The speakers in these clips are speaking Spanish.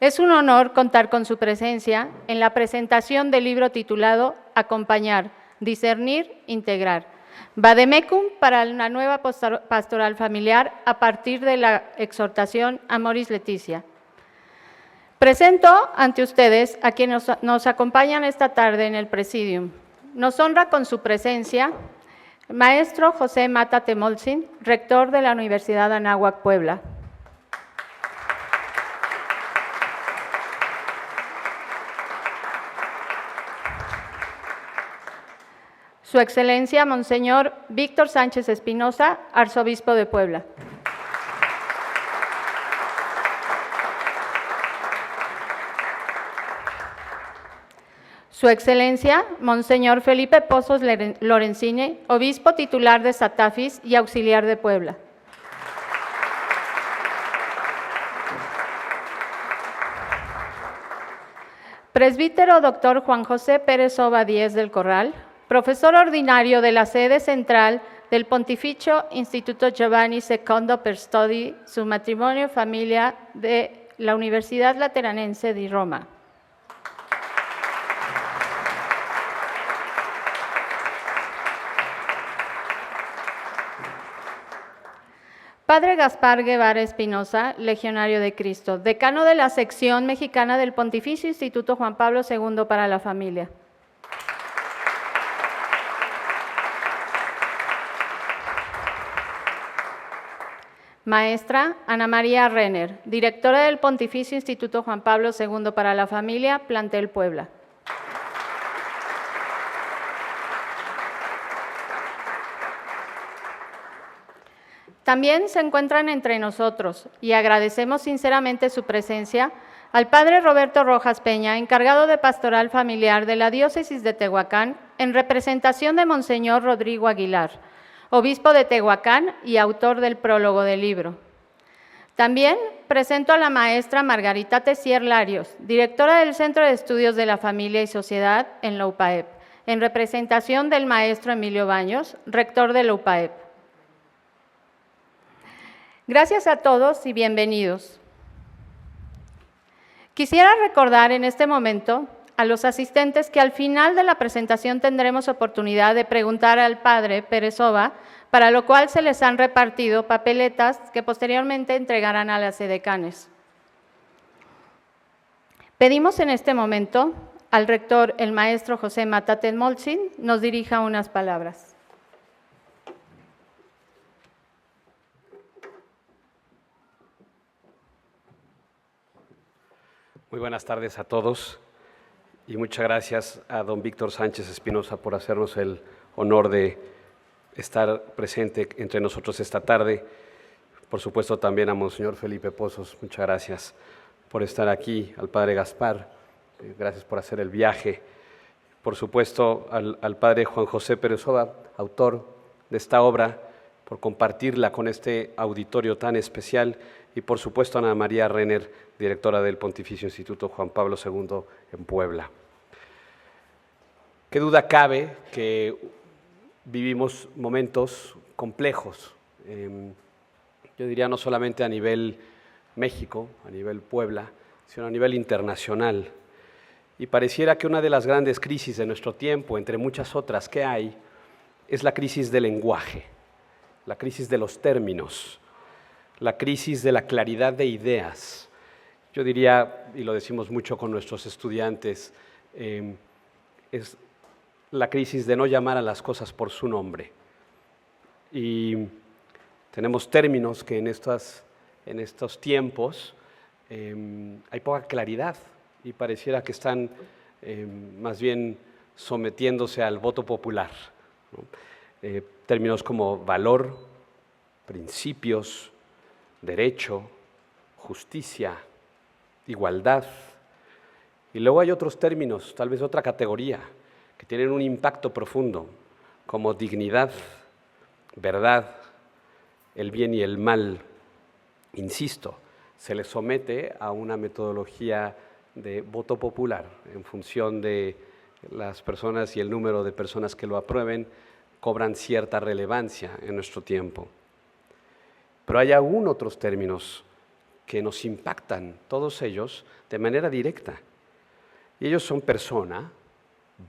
Es un honor contar con su presencia en la presentación del libro titulado Acompañar, Discernir, Integrar. Vademecum para la nueva pastoral familiar a partir de la exhortación Amoris Laetitia. Presento ante ustedes a quienes nos acompañan esta tarde en el Presidium. Nos honra con su presencia el maestro José Mata Temolsin, rector de la Universidad Anáhuac Puebla. Su Excelencia, Monseñor Víctor Sánchez Espinosa, Arzobispo de Puebla. Su Excelencia, Monseñor Felipe Pozos Lorenzini, Obispo titular de Satafis y auxiliar de Puebla. Presbítero Dr. Juan José Pérez Oba Díez del Corral, profesor ordinario de la sede central del Pontificio Instituto Giovanni II per Studi su Matrimonio e Familia de la Universidad Lateranense di Roma. Padre Gaspar Guevara Espinosa, Legionario de Cristo, decano de la sección mexicana del Pontificio Instituto Juan Pablo II para la Familia. Maestra Ana María Renner, directora del Pontificio Instituto Juan Pablo II para la Familia, Plantel Puebla. También se encuentran entre nosotros y agradecemos sinceramente su presencia al Padre Roberto Rojas Peña, encargado de Pastoral Familiar de la Diócesis de Tehuacán, en representación de Monseñor Rodrigo Aguilar, Obispo de Tehuacán y autor del prólogo del libro. También presento a la maestra Margarita Tessier Larios, directora del Centro de Estudios de la Familia y Sociedad en la UPAEP, en representación del maestro Emilio Baños, rector de la UPAEP. Gracias a todos y bienvenidos. Quisiera recordar en este momento a los asistentes que al final de la presentación tendremos oportunidad de preguntar al Padre Pérez Oba, para lo cual se les han repartido papeletas que posteriormente entregarán a las edecanes. Pedimos en este momento al rector, el maestro José Mata Temolsin, nos dirija unas palabras. Muy buenas tardes a todos y muchas gracias a don Víctor Sánchez Espinosa por hacernos el honor de estar presente entre nosotros esta tarde. Por supuesto también a Monseñor Felipe Pozos, muchas gracias por estar aquí, al Padre Gaspar, gracias por hacer el viaje. Por supuesto al Padre Juan José Pérez Oba, autor de esta obra, por compartirla con este auditorio tan especial, y por supuesto a Ana María Renner, directora del Pontificio Instituto Juan Pablo II en Puebla. Qué duda cabe que vivimos momentos complejos, yo diría no solamente a nivel México, a nivel Puebla, sino a nivel internacional. Y pareciera que una de las grandes crisis de nuestro tiempo, entre muchas otras que hay, es la crisis del lenguaje, la crisis de los términos, la crisis de la claridad de ideas. Yo diría, y lo decimos mucho con nuestros estudiantes, es la crisis de no llamar a las cosas por su nombre. Y tenemos términos que en estos tiempos hay poca claridad y pareciera que están más bien sometiéndose al voto popular, ¿no? Términos como valor, principios, derecho, justicia, igualdad. Y luego hay otros términos, tal vez otra categoría, que tienen un impacto profundo, como dignidad, verdad, el bien y el mal. Insisto, se les somete a una metodología de voto popular en función de las personas y el número de personas que lo aprueben, cobran cierta relevancia en nuestro tiempo. Pero hay aún otros términos que nos impactan, todos ellos, de manera directa. Y ellos son persona,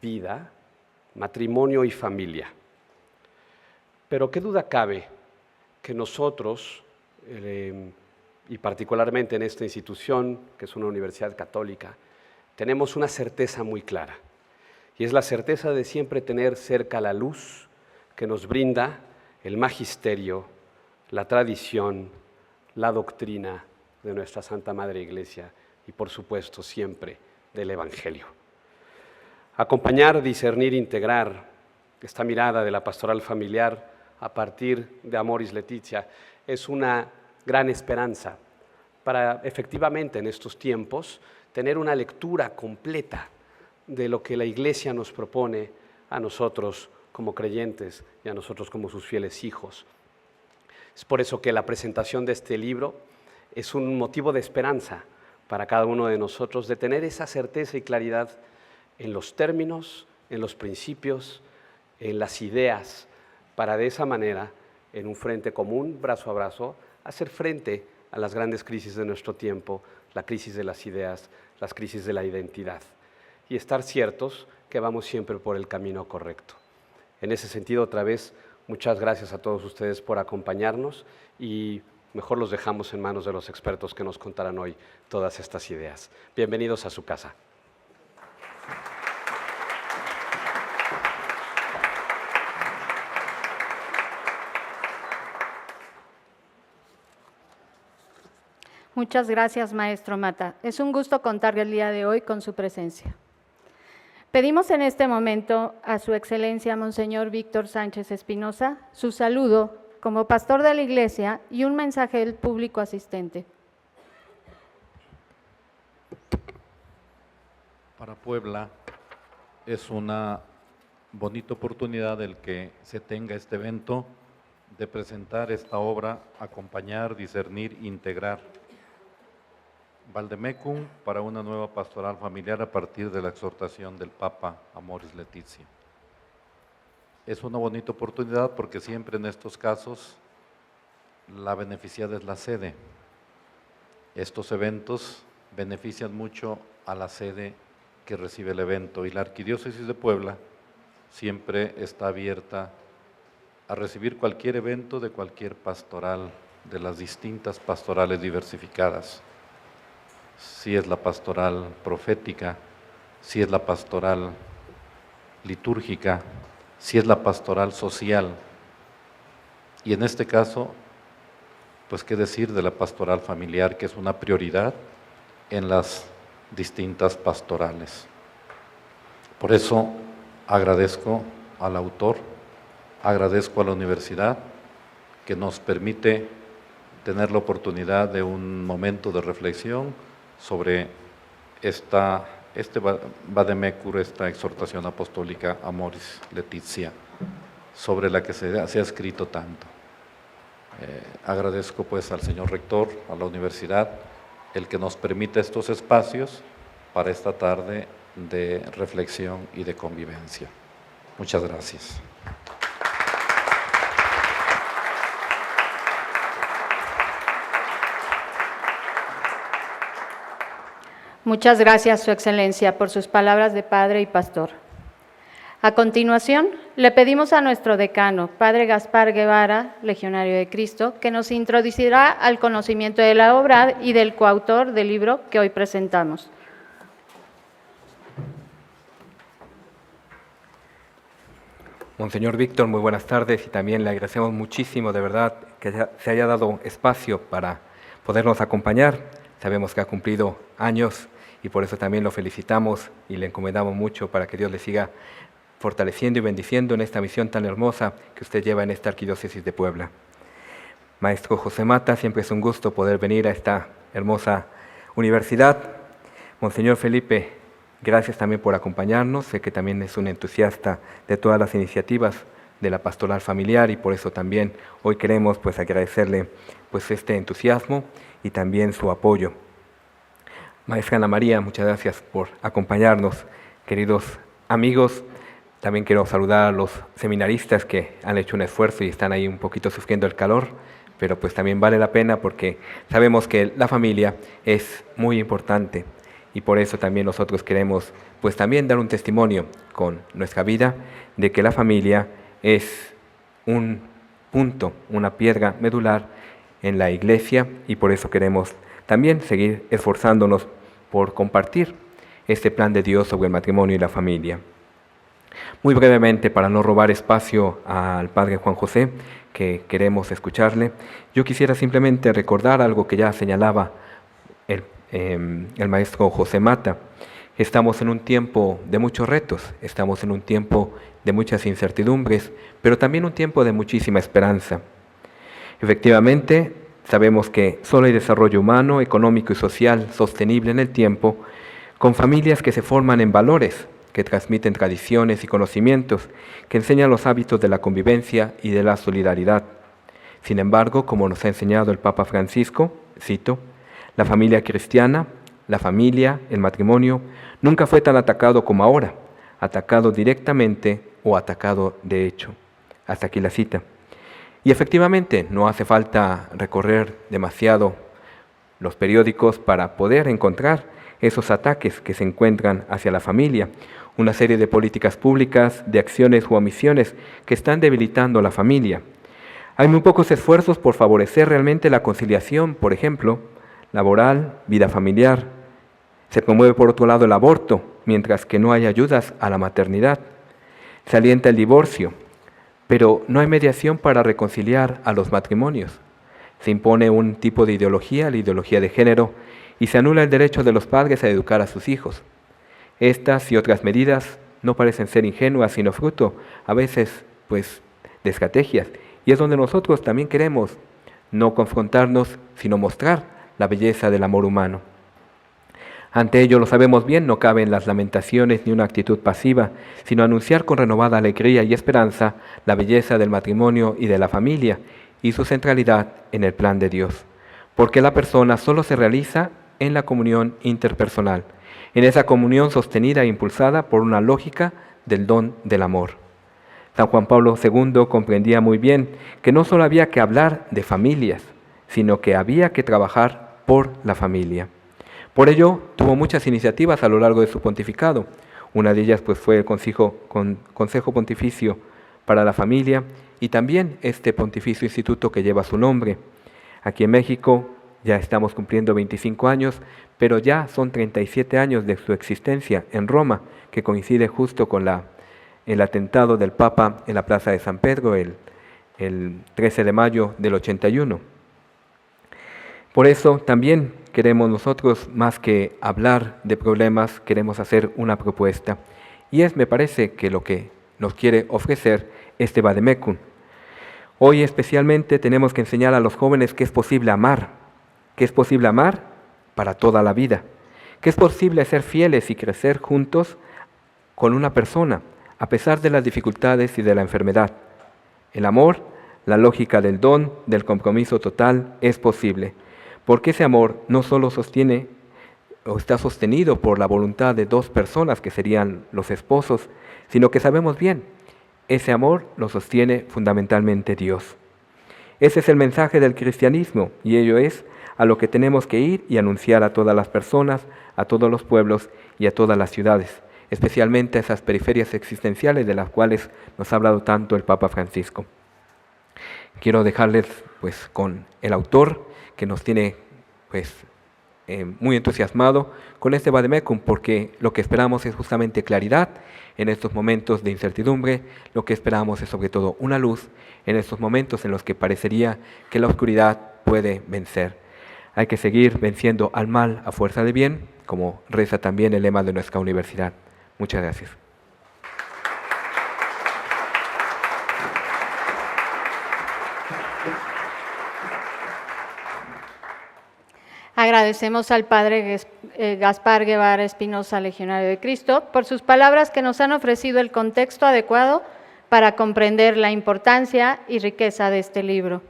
vida, matrimonio y familia. Pero qué duda cabe que nosotros, y particularmente en esta institución, que es una universidad católica, tenemos una certeza muy clara, y es la certeza de siempre tener cerca la luz que nos brinda el magisterio, la tradición, la doctrina de nuestra Santa Madre Iglesia y, por supuesto, siempre del Evangelio. Acompañar, discernir, integrar esta mirada de la pastoral familiar a partir de Amoris Laetitia es una gran esperanza para efectivamente en estos tiempos tener una lectura completa de lo que la Iglesia nos propone a nosotros como creyentes y a nosotros como sus fieles hijos. Es por eso que la presentación de este libro es un motivo de esperanza para cada uno de nosotros, de tener esa certeza y claridad en los términos, en los principios, en las ideas, para de esa manera, en un frente común, brazo a brazo, hacer frente a las grandes crisis de nuestro tiempo, la crisis de las ideas, las crisis de la identidad, y estar ciertos que vamos siempre por el camino correcto. En ese sentido, otra vez, muchas gracias a todos ustedes por acompañarnos y mejor los dejamos en manos de los expertos que nos contarán hoy todas estas ideas. Bienvenidos a su casa. Muchas gracias, maestro Mata. Es un gusto contar el día de hoy con su presencia. Pedimos en este momento a su excelencia, Monseñor Víctor Sánchez Espinosa, su saludo como pastor de la Iglesia y un mensaje del público asistente. Para Puebla es una bonita oportunidad el que se tenga este evento de presentar esta obra, acompañar, discernir, integrar. Valdemecum para una nueva pastoral familiar a partir de la exhortación del Papa Amoris Laetitia. Es una bonita oportunidad porque siempre en estos casos la beneficiada es la sede. Estos eventos benefician mucho a la sede que recibe el evento y la Arquidiócesis de Puebla siempre está abierta a recibir cualquier evento de cualquier pastoral, de las distintas pastorales diversificadas. Si es la pastoral profética, si es la pastoral litúrgica, si es la pastoral social. Y en este caso, pues qué decir de la pastoral familiar, que es una prioridad en las distintas pastorales. Por eso agradezco al autor, agradezco a la universidad que nos permite tener la oportunidad de un momento de reflexión sobre este Vademecum, esta exhortación apostólica Amoris Laetitia, sobre la que se ha escrito tanto. Agradezco pues al señor rector, a la universidad, el que nos permita estos espacios para esta tarde de reflexión y de convivencia. Muchas gracias. Muchas gracias, Su Excelencia, por sus palabras de padre y pastor. A continuación, le pedimos a nuestro decano, Padre Gaspar Guevara, Legionario de Cristo, que nos introducirá al conocimiento de la obra y del coautor del libro que hoy presentamos. Monseñor Víctor, muy buenas tardes y también le agradecemos muchísimo, de verdad, que se haya dado espacio para podernos acompañar. Sabemos que ha cumplido años y por eso también lo felicitamos y le encomendamos mucho para que Dios le siga fortaleciendo y bendiciendo en esta misión tan hermosa que usted lleva en esta Arquidiócesis de Puebla. Maestro José Mata, siempre es un gusto poder venir a esta hermosa universidad. Monseñor Felipe, gracias también por acompañarnos. Sé que también es un entusiasta de todas las iniciativas de la pastoral familiar y por eso también hoy queremos pues agradecerle pues este entusiasmo y también su apoyo. Maestra Ana María, muchas gracias por acompañarnos. Queridos amigos, también quiero saludar a los seminaristas que han hecho un esfuerzo y están ahí un poquito sufriendo el calor, pero pues también vale la pena porque sabemos que la familia es muy importante y por eso también nosotros queremos pues también dar un testimonio con nuestra vida de que la familia es un punto, una piedra medular en la iglesia y por eso queremos también seguir esforzándonos por compartir este plan de Dios sobre el matrimonio y la familia. Muy brevemente, para no robar espacio al Padre Juan José, que queremos escucharle, yo quisiera simplemente recordar algo que ya señalaba el maestro José Mata. Estamos en un tiempo de muchos retos, estamos en un tiempo de muchas incertidumbres, pero también un tiempo de muchísima esperanza. Efectivamente, sabemos que solo hay desarrollo humano, económico y social sostenible en el tiempo, con familias que se forman en valores, que transmiten tradiciones y conocimientos, que enseñan los hábitos de la convivencia y de la solidaridad. Sin embargo, como nos ha enseñado el Papa Francisco, cito, la familia cristiana, la familia, el matrimonio, nunca fue tan atacado como ahora, atacado directamente o atacado de hecho. Hasta aquí la cita. Y efectivamente, no hace falta recorrer demasiado los periódicos para poder encontrar esos ataques que se encuentran hacia la familia, una serie de políticas públicas, de acciones u omisiones que están debilitando la familia. Hay muy pocos esfuerzos por favorecer realmente la conciliación, por ejemplo, laboral, vida familiar. Se promueve por otro lado el aborto, mientras que no hay ayudas a la maternidad. Se alienta el divorcio, pero no hay mediación para reconciliar a los matrimonios. Se impone un tipo de ideología, la ideología de género, y se anula el derecho de los padres a educar a sus hijos. Estas y otras medidas no parecen ser ingenuas, sino fruto, a veces, pues, de estrategias. Y es donde nosotros también queremos no confrontarnos, sino mostrar la belleza del amor humano. Ante ello, lo sabemos bien, no caben las lamentaciones ni una actitud pasiva, sino anunciar con renovada alegría y esperanza la belleza del matrimonio y de la familia y su centralidad en el plan de Dios. Porque la persona solo se realiza en la comunión interpersonal, en esa comunión sostenida e impulsada por una lógica del don del amor. San Juan Pablo II comprendía muy bien que no solo había que hablar de familias, sino que había que trabajar por la familia. Por ello, tuvo muchas iniciativas a lo largo de su pontificado. Una de ellas pues, fue el Consejo Pontificio para la Familia y también este Pontificio Instituto que lleva su nombre. Aquí en México ya estamos cumpliendo 25 años, pero ya son 37 años de su existencia en Roma, que coincide justo con el atentado del Papa en la Plaza de San Pedro el 13 de mayo del 81. Por eso también queremos nosotros, más que hablar de problemas, queremos hacer una propuesta. Y me parece que lo que nos quiere ofrecer este Vademecum. Hoy especialmente tenemos que enseñar a los jóvenes que es posible amar, que es posible amar para toda la vida, que es posible ser fieles y crecer juntos con una persona, a pesar de las dificultades y de la enfermedad. El amor, la lógica del don, del compromiso total, es posible. Porque ese amor no solo sostiene o está sostenido por la voluntad de dos personas que serían los esposos, sino que sabemos bien, ese amor lo sostiene fundamentalmente Dios. Ese es el mensaje del cristianismo y ello es a lo que tenemos que ir y anunciar a todas las personas, a todos los pueblos y a todas las ciudades, especialmente a esas periferias existenciales de las cuales nos ha hablado tanto el Papa Francisco. Quiero dejarles pues con el autor que nos tiene pues muy entusiasmado con este Vademecum, porque lo que esperamos es justamente claridad en estos momentos de incertidumbre, lo que esperamos es sobre todo una luz en estos momentos en los que parecería que la oscuridad puede vencer. Hay que seguir venciendo al mal a fuerza de bien, como reza también el lema de nuestra universidad. Muchas gracias. Agradecemos al Padre Gaspar Guevara Espinosa, Legionario de Cristo, por sus palabras que nos han ofrecido el contexto adecuado para comprender la importancia y riqueza de este libro.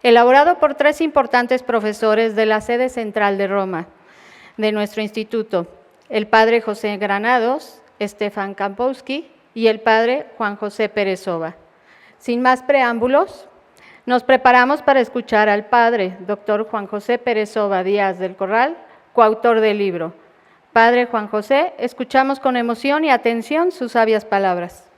Elaborado por 3 importantes profesores de la sede central de Roma, de nuestro instituto, el Padre José Granados, Stefan Kampowski y el Padre Juan José Pérez Oba. Sin más preámbulos, Nos preparamos para escuchar al Padre, Dr. Juan José Pérez Soba Díaz del Corral, coautor del libro. Padre Juan José, escuchamos con emoción y atención sus sabias palabras.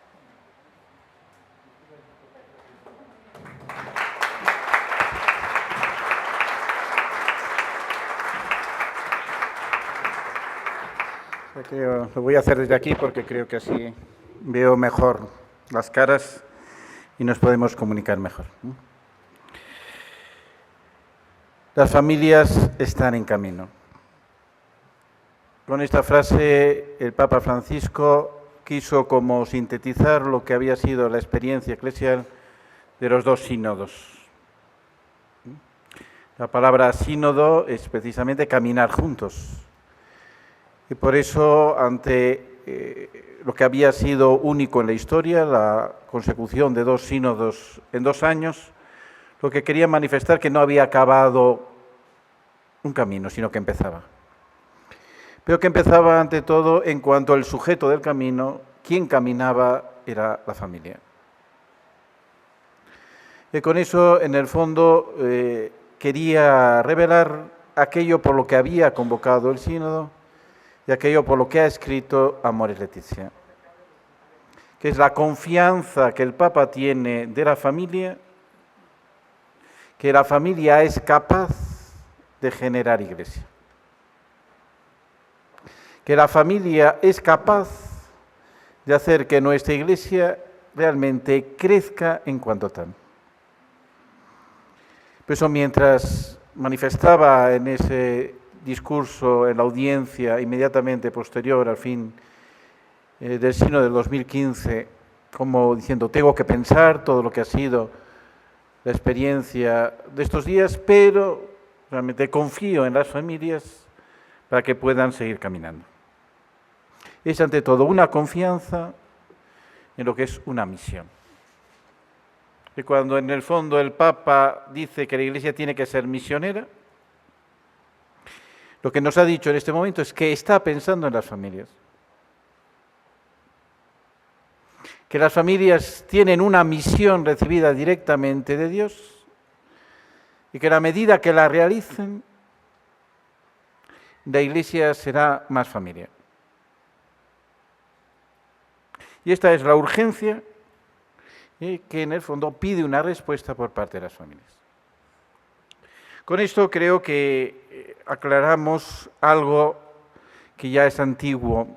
Lo voy a hacer desde aquí porque creo que así veo mejor las caras y nos podemos comunicar mejor. Las familias están en camino. Con esta frase el Papa Francisco quiso como sintetizar lo que había sido la experiencia eclesial de los dos sínodos. La palabra sínodo es precisamente caminar juntos. Y por eso, ante lo que había sido único en la historia, la consecución de dos sínodos en 2 años, lo que quería manifestar que no había acabado un camino, sino que empezaba. Pero que empezaba ante todo en cuanto al sujeto del camino, quien caminaba era la familia. Y con eso, en el fondo, quería revelar aquello por lo que había convocado el sínodo, y aquello por lo que ha escrito Amoris Laetitia, que es la confianza que el Papa tiene de la familia, que la familia es capaz de generar iglesia, que la familia es capaz de hacer que nuestra iglesia realmente crezca en cuanto tal. Por eso, mientras manifestaba en ese discurso en la audiencia inmediatamente posterior al fin del sínodo del 2015, como diciendo, tengo que pensar todo lo que ha sido la experiencia de estos días, pero realmente confío en las familias para que puedan seguir caminando. Es ante todo una confianza en lo que es una misión. Y cuando en el fondo el Papa dice que la Iglesia tiene que ser misionera, lo que nos ha dicho en este momento es que está pensando en las familias. Que las familias tienen una misión recibida directamente de Dios y que a la medida que la realicen, la Iglesia será más familia. Y esta es la urgencia que en el fondo pide una respuesta por parte de las familias. Con esto creo que aclaramos algo que ya es antiguo,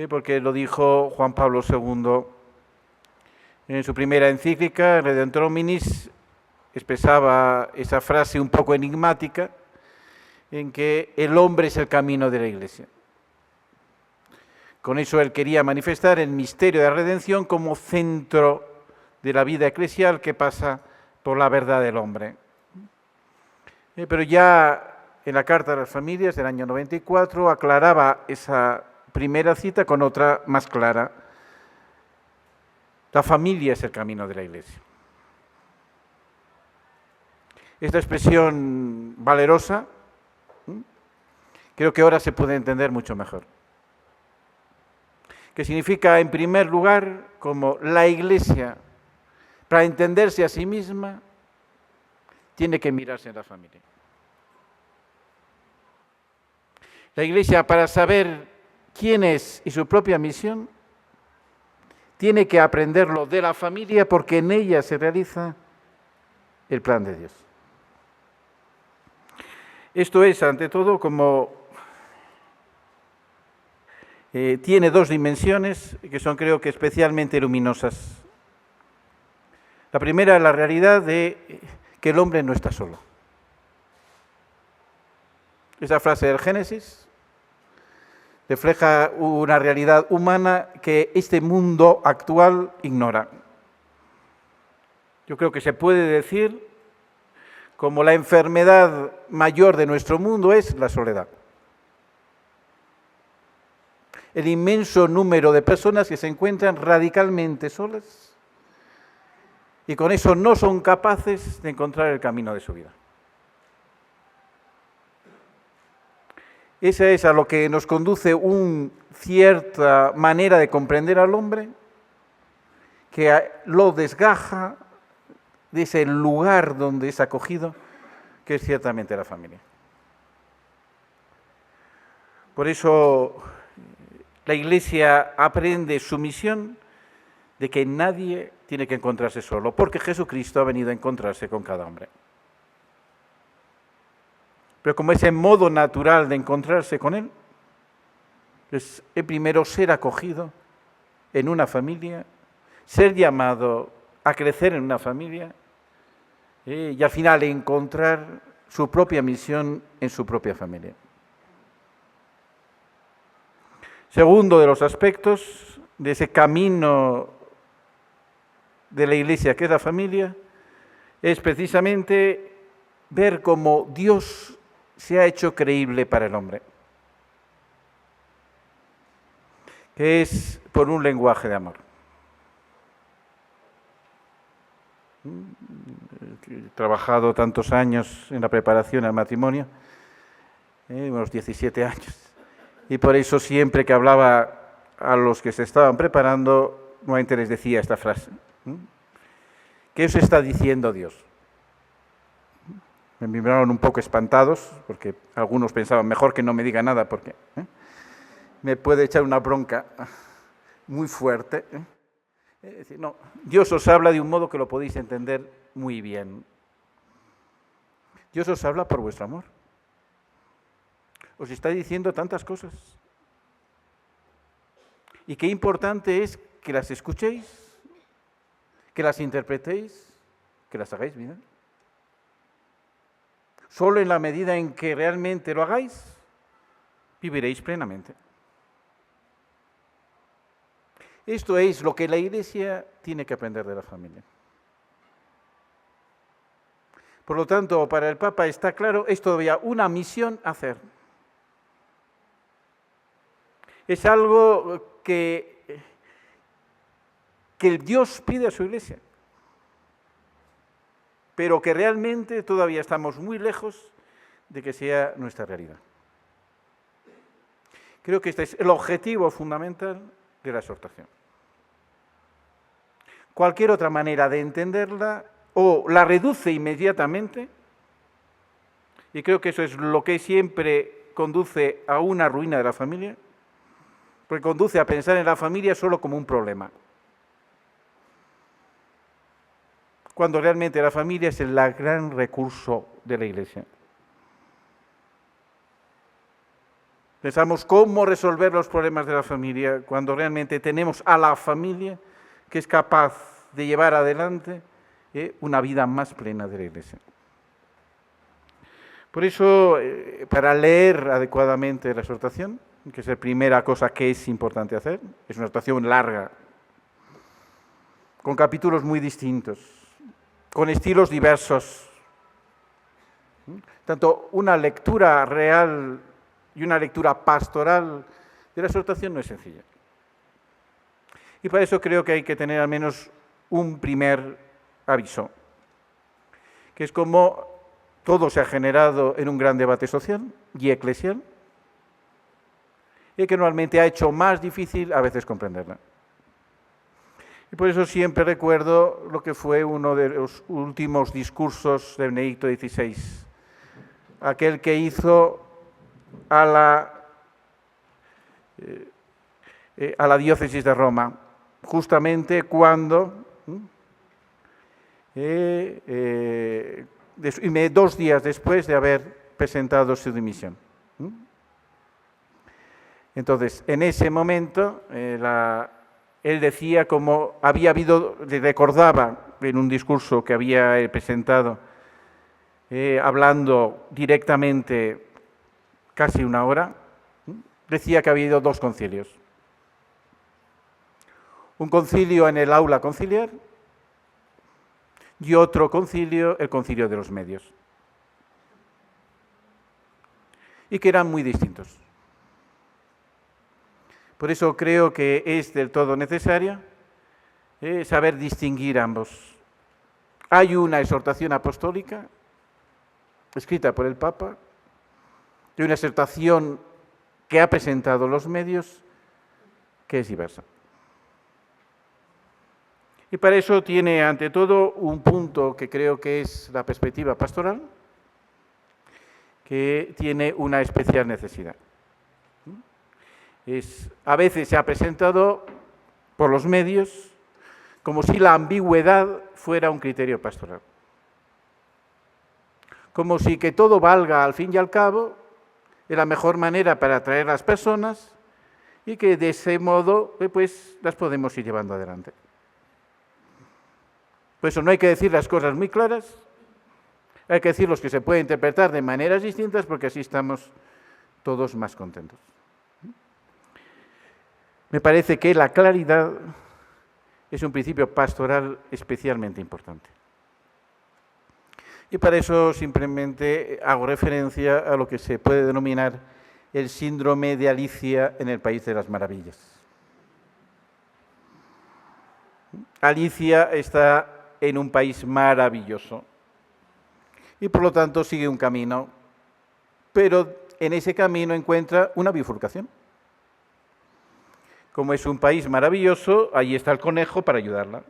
porque lo dijo Juan Pablo II en su primera encíclica, Redemptor Hominis, expresaba esa frase un poco enigmática en que el hombre es el camino de la Iglesia. Con eso él quería manifestar el misterio de la redención como centro de la vida eclesial que pasa por la verdad del hombre. Pero ya en la Carta de las Familias del año 94 aclaraba esa primera cita con otra más clara. La familia es el camino de la Iglesia. Esta expresión valerosa creo que ahora se puede entender mucho mejor. Que significa, en primer lugar, como la Iglesia, para entenderse a sí misma, tiene que mirarse en la familia. La Iglesia, para saber quién es y su propia misión, tiene que aprenderlo de la familia porque en ella se realiza el plan de Dios. Esto es, ante todo, como tiene 2 dimensiones que son, creo que, especialmente luminosas. La primera es la realidad de que el hombre no está solo. Esa frase del Génesis refleja una realidad humana que este mundo actual ignora. Yo creo que se puede decir como la enfermedad mayor de nuestro mundo es la soledad. El inmenso número de personas que se encuentran radicalmente solas y con eso no son capaces de encontrar el camino de su vida. Esa es a lo que nos conduce una cierta manera de comprender al hombre, que lo desgaja, de ese lugar donde es acogido, que es ciertamente la familia. Por eso la Iglesia aprende su misión de que nadie tiene que encontrarse solo, porque Jesucristo ha venido a encontrarse con cada hombre. Pero como ese modo natural de encontrarse con Él, es el primero ser acogido en una familia, ser llamado a crecer en una familia y al final encontrar su propia misión en su propia familia. Segundo de los aspectos de ese camino de la Iglesia que es la familia, es precisamente ver cómo Dios se ha hecho creíble para el hombre, que es por un lenguaje de amor. He trabajado tantos años en la preparación al matrimonio, unos 17 años, y por eso siempre que hablaba a los que se estaban preparando, normalmente les decía esta frase. ¿Qué os está diciendo Dios? Me miraron un poco espantados, porque algunos pensaban, mejor que no me diga nada, porque me puede echar una bronca muy fuerte. Es decir, no, Dios os habla de un modo que lo podéis entender muy bien. Dios os habla por vuestro amor. Os está diciendo tantas cosas. Y qué importante es que las escuchéis, que las interpretéis, que las hagáis bien. Solo en la medida en que realmente lo hagáis, viviréis plenamente. Esto es lo que la Iglesia tiene que aprender de la familia. Por lo tanto, para el Papa está claro, es todavía una misión a hacer. Es algo que Dios pide a su Iglesia, pero que realmente todavía estamos muy lejos de que sea nuestra realidad. Creo que este es el objetivo fundamental de la exhortación. Cualquier otra manera de entenderla o la reduce inmediatamente, y creo que eso es lo que siempre conduce a una ruina de la familia, porque conduce a pensar en la familia solo como un problema, cuando realmente la familia es el gran recurso de la Iglesia. Pensamos cómo resolver los problemas de la familia cuando realmente tenemos a la familia que es capaz de llevar adelante una vida más plena de la Iglesia. Por eso, para leer adecuadamente la exhortación, que es la primera cosa que es importante hacer, es una exhortación larga, con capítulos muy distintos, con estilos diversos. Tanto una lectura real y una lectura pastoral de la exhortación no es sencilla. Y para eso creo que hay que tener al menos un primer aviso, que es como todo se ha generado en un gran debate social y eclesial, y que normalmente ha hecho más difícil a veces comprenderla. Y por eso siempre recuerdo lo que fue uno de los últimos discursos de Benedicto XVI, aquel que hizo a la diócesis de Roma, justamente cuando, 2 días después de haber presentado su dimisión. Entonces, en ese momento, él decía como había habido, recordaba en un discurso que había presentado, hablando directamente casi 1 hora, decía que había habido 2 concilios. Un concilio en el aula conciliar y otro concilio, el concilio de los medios. Y que eran muy distintos. Por eso creo que es del todo necesario saber distinguir ambos. Hay una exhortación apostólica escrita por el Papa y una exhortación que ha presentado los medios que es diversa. Y Y para eso tiene, ante todo, un punto que creo que es la perspectiva pastoral, que tiene una especial necesidad. A veces se ha presentado por los medios como si la ambigüedad fuera un criterio pastoral. Como si que todo valga al fin y al cabo, es la mejor manera para atraer a las personas y que de ese modo pues las podemos ir llevando adelante. Por eso no hay que decir las cosas muy claras, hay que decir los que se pueden interpretar de maneras distintas porque así estamos todos más contentos. Me parece que la claridad es un principio pastoral especialmente importante. Y para eso simplemente hago referencia a lo que se puede denominar el síndrome de Alicia en el País de las Maravillas. Alicia está en un país maravilloso y por lo tanto sigue un camino, pero en ese camino encuentra una bifurcación. Como es un país maravilloso, ahí está el conejo para ayudarla.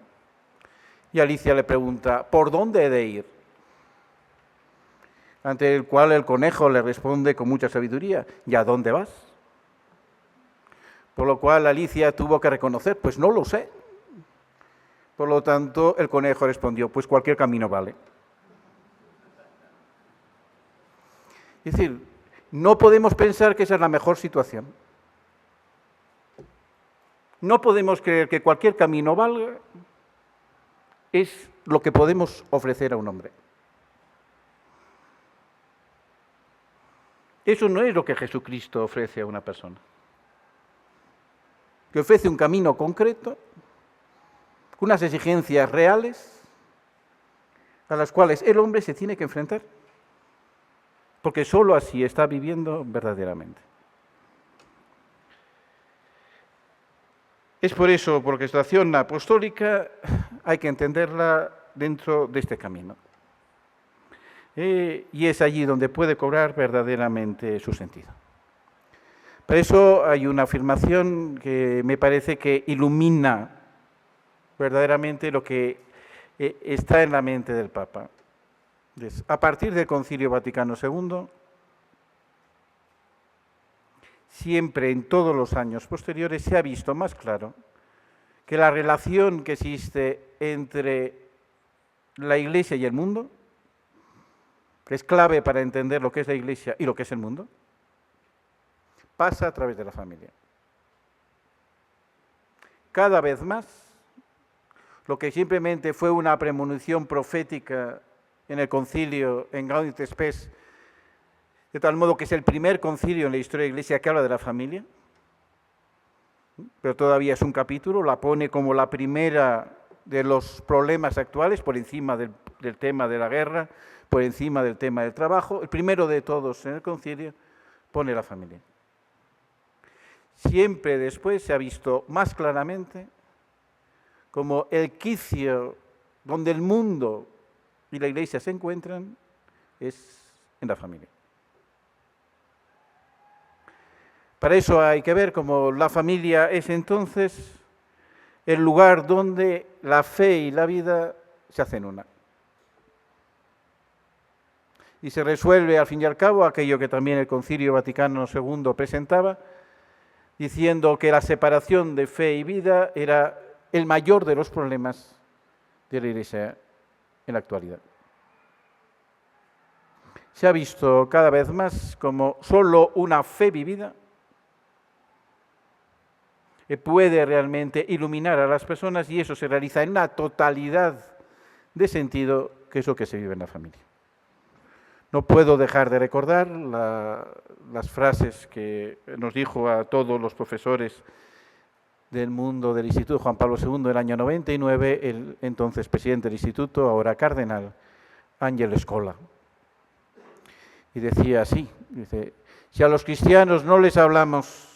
Y Alicia le pregunta, ¿por dónde he de ir? Ante el cual el conejo le responde con mucha sabiduría, ¿y a dónde vas? Por lo cual Alicia tuvo que reconocer, pues no lo sé. Por lo tanto, el conejo respondió, pues cualquier camino vale. Es decir, no podemos pensar que esa es la mejor situación. No podemos creer que cualquier camino valga, es lo que podemos ofrecer a un hombre. Eso no es lo que Jesucristo ofrece a una persona. Que ofrece un camino concreto, con unas exigencias reales, a las cuales el hombre se tiene que enfrentar, porque sólo así está viviendo verdaderamente. Es por eso, porque la acción apostólica hay que entenderla dentro de este camino. Y es allí donde puede cobrar verdaderamente su sentido. Por eso hay una afirmación que me parece que ilumina verdaderamente lo que está en la mente del Papa. A partir del Concilio Vaticano II, siempre en todos los años posteriores se ha visto más claro que la relación que existe entre la Iglesia y el mundo, que es clave para entender lo que es la Iglesia y lo que es el mundo, pasa a través de la familia. Cada vez más, lo que simplemente fue una premonición profética en el concilio en Gaudium et Spes, de tal modo que es el primer concilio en la historia de la Iglesia que habla de la familia, pero todavía es un capítulo, la pone como la primera de los problemas actuales, por encima del tema de la guerra, por encima del tema del trabajo. El primero de todos en el concilio pone la familia. Siempre después se ha visto más claramente como el quicio donde el mundo y la Iglesia se encuentran es en la familia. Para eso hay que ver cómo la familia es entonces el lugar donde la fe y la vida se hacen una. Y se resuelve al fin y al cabo aquello que también el Concilio Vaticano II presentaba, diciendo que la separación de fe y vida era el mayor de los problemas de la Iglesia en la actualidad. Se ha visto cada vez más como solo una fe vivida puede realmente iluminar a las personas y eso se realiza en una totalidad de sentido que es lo que se vive en la familia. No puedo dejar de recordar las frases que nos dijo a todos los profesores del mundo del Instituto Juan Pablo II en el año 99, el entonces presidente del Instituto, ahora cardenal, Ángel Scola. Y decía así, dice, si a los cristianos no les hablamos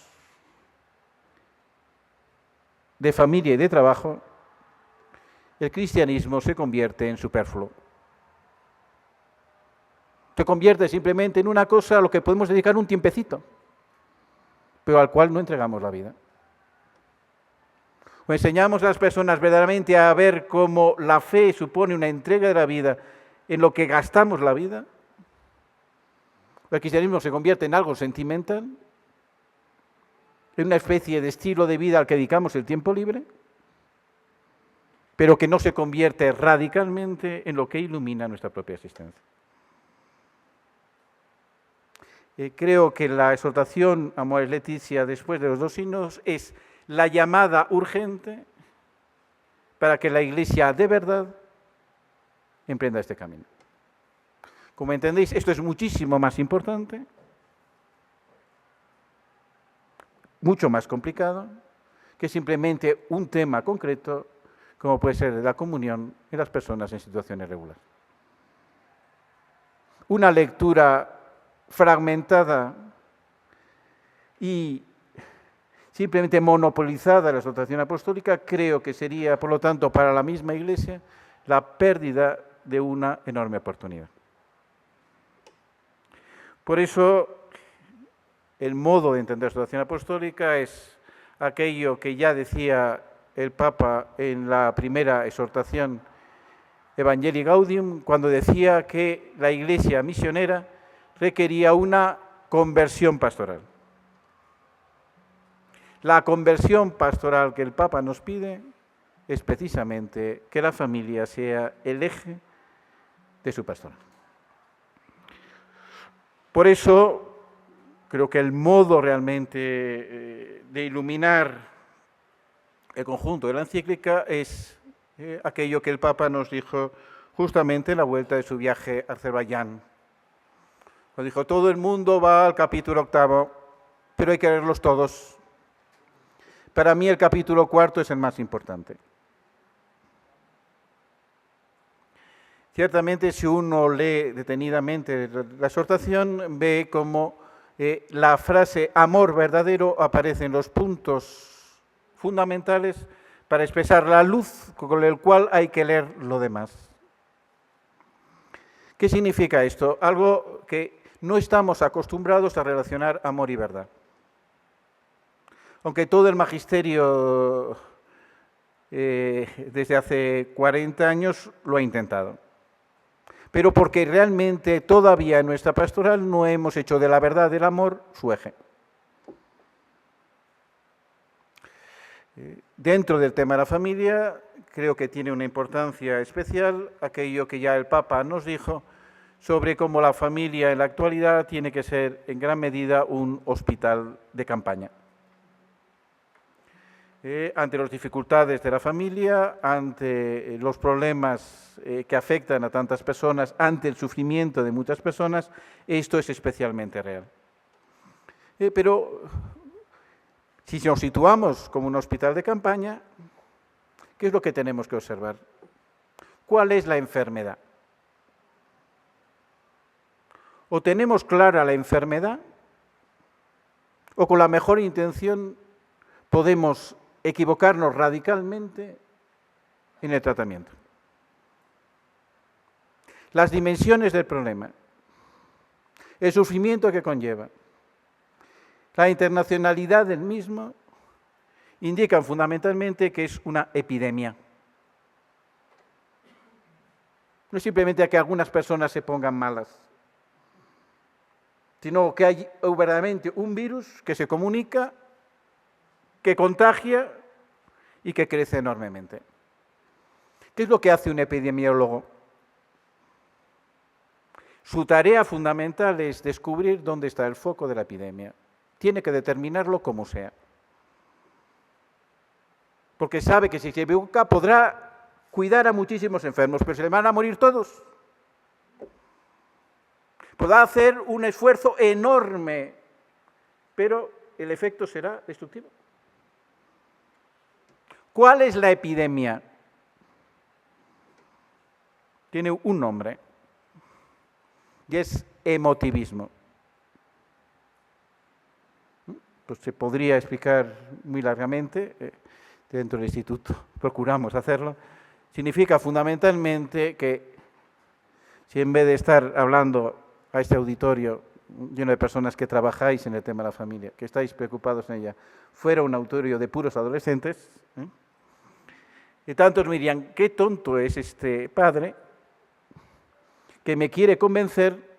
de familia y de trabajo, el cristianismo se convierte en superfluo. Se convierte simplemente en una cosa a lo que podemos dedicar un tiempecito, pero al cual no entregamos la vida. o enseñamos a las personas verdaderamente a ver cómo la fe supone una entrega de la vida en lo que gastamos la vida, el cristianismo se convierte en algo sentimental, en una especie de estilo de vida al que dedicamos el tiempo libre, pero que no se convierte radicalmente en lo que ilumina nuestra propia existencia. Creo que la exhortación Amoris Laetitia después de los 2 signos es la llamada urgente para que la Iglesia de verdad emprenda este camino. Como entendéis, esto es muchísimo más importante, mucho más complicado, que simplemente un tema concreto, como puede ser la comunión en las personas en situaciones regulares. Una lectura fragmentada y simplemente monopolizada de la exhortación apostólica, creo que sería, por lo tanto, para la misma Iglesia, la pérdida de una enorme oportunidad. Por eso, el modo de entender la exhortación apostólica es aquello que ya decía el Papa en la primera exhortación Evangelii Gaudium, cuando decía que la Iglesia misionera requería una conversión pastoral. La conversión pastoral que el Papa nos pide es precisamente que la familia sea el eje de su pastoral. Por eso, creo que el modo realmente de iluminar el conjunto de la encíclica es aquello que el Papa nos dijo justamente en la vuelta de su viaje a Azerbaiyán. Cuando dijo, todo el mundo va al capítulo 8, pero hay que leerlos todos. Para mí el capítulo 4 es el más importante. Ciertamente, si uno lee detenidamente la exhortación, ve cómo la frase amor verdadero aparece en los puntos fundamentales para expresar la luz con el cual hay que leer lo demás. ¿Qué significa esto? Algo que no estamos acostumbrados a relacionar amor y verdad. Aunque todo el magisterio desde hace 40 años lo ha intentado. Pero porque realmente todavía en nuestra pastoral no hemos hecho de la verdad del amor su eje. Dentro del tema de la familia, creo que tiene una importancia especial aquello que ya el Papa nos dijo sobre cómo la familia en la actualidad tiene que ser en gran medida un hospital de campaña. Ante las dificultades de la familia, ante los problemas que afectan a tantas personas, ante el sufrimiento de muchas personas, esto es especialmente real. Pero si nos situamos como un hospital de campaña, ¿qué es lo que tenemos que observar? ¿Cuál es la enfermedad? O tenemos clara la enfermedad, o con la mejor intención podemos equivocarnos radicalmente en el tratamiento. Las dimensiones del problema, el sufrimiento que conlleva, la internacionalidad del mismo, indican fundamentalmente que es una epidemia. No es simplemente que algunas personas se pongan malas, sino que hay verdaderamente un virus que se comunica, que contagia y que crece enormemente. ¿Qué es lo que hace un epidemiólogo? Su tarea fundamental es descubrir dónde está el foco de la epidemia. Tiene que determinarlo como sea. Porque sabe que si se equivoca podrá cuidar a muchísimos enfermos, pero se le van a morir todos. Podrá hacer un esfuerzo enorme, pero el efecto será destructivo. ¿Cuál es la epidemia? Tiene un nombre, y es emotivismo. Pues se podría explicar muy largamente, dentro del instituto procuramos hacerlo. Significa fundamentalmente que si en vez de estar hablando a este auditorio lleno de personas que trabajáis en el tema de la familia, que estáis preocupados en ella, fuera un auditorio de puros adolescentes, Y tantos me dirían, qué tonto es este padre que me quiere convencer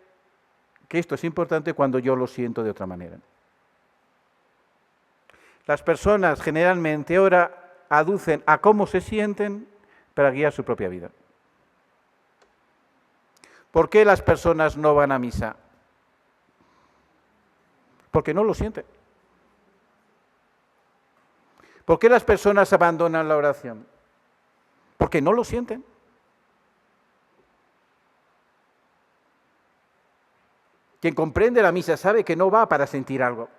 que esto es importante cuando yo lo siento de otra manera. Las personas generalmente ahora aducen a cómo se sienten para guiar su propia vida. ¿Por qué las personas no van a misa? Porque no lo sienten. ¿Por qué las personas abandonan la oración? Porque no lo sienten. Quien comprende la misa sabe que no va para sentir algo.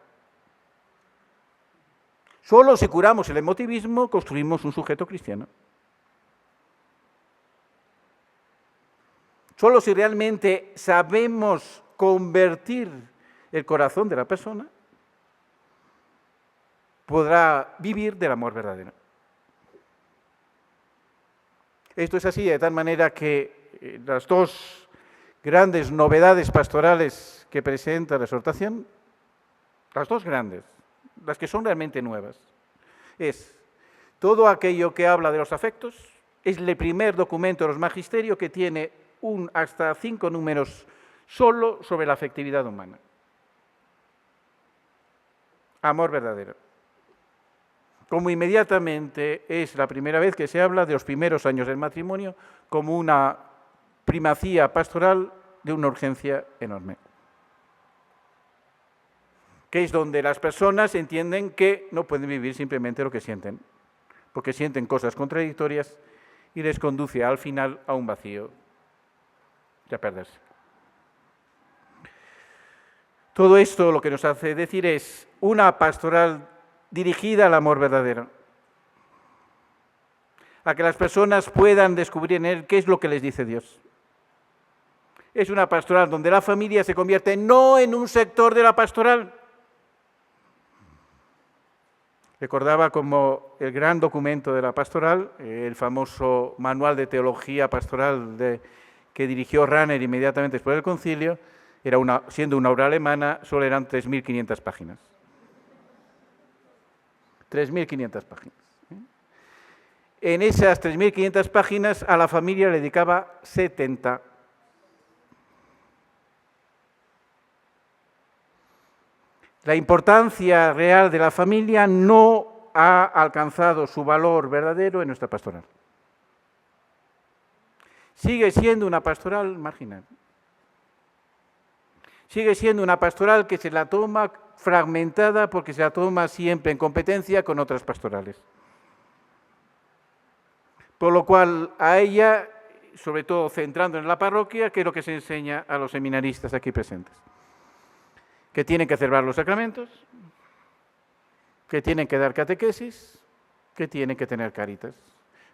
Solo si curamos el emotivismo construimos un sujeto cristiano. Solo si realmente sabemos convertir el corazón de la persona, podrá vivir del amor verdadero. Esto es así de tal manera que las dos grandes novedades pastorales que presenta la exhortación, las dos grandes, las que son realmente nuevas, es todo aquello que habla de los afectos, es el primer documento de los magisterios que tiene hasta 5 números solo sobre la afectividad humana. Amor verdadero. Como inmediatamente es la primera vez que se habla de los primeros años del matrimonio como una primacía pastoral de una urgencia enorme. Que es donde las personas entienden que no pueden vivir simplemente lo que sienten, porque sienten cosas contradictorias y les conduce al final a un vacío y a perderse. Todo esto lo que nos hace decir es una pastoral dirigida al amor verdadero, a que las personas puedan descubrir en él qué es lo que les dice Dios. Es una pastoral donde la familia se convierte no en un sector de la pastoral. Recordaba como el gran documento de la pastoral, el famoso manual de teología pastoral que dirigió Rahner inmediatamente después del concilio, siendo una obra alemana, solo eran 3.500 páginas. 3.500 páginas. En esas 3.500 páginas a la familia le dedicaba 70. La importancia real de la familia no ha alcanzado su valor verdadero en nuestra pastoral. Sigue siendo una pastoral marginal. Sigue siendo una pastoral que se la toma fragmentada porque se la toma siempre en competencia con otras pastorales. Por lo cual a ella, sobre todo centrando en la parroquia, ¿qué es lo que se enseña a los seminaristas aquí presentes? Que tienen que celebrar los sacramentos, que tienen que dar catequesis, que tienen que tener caritas.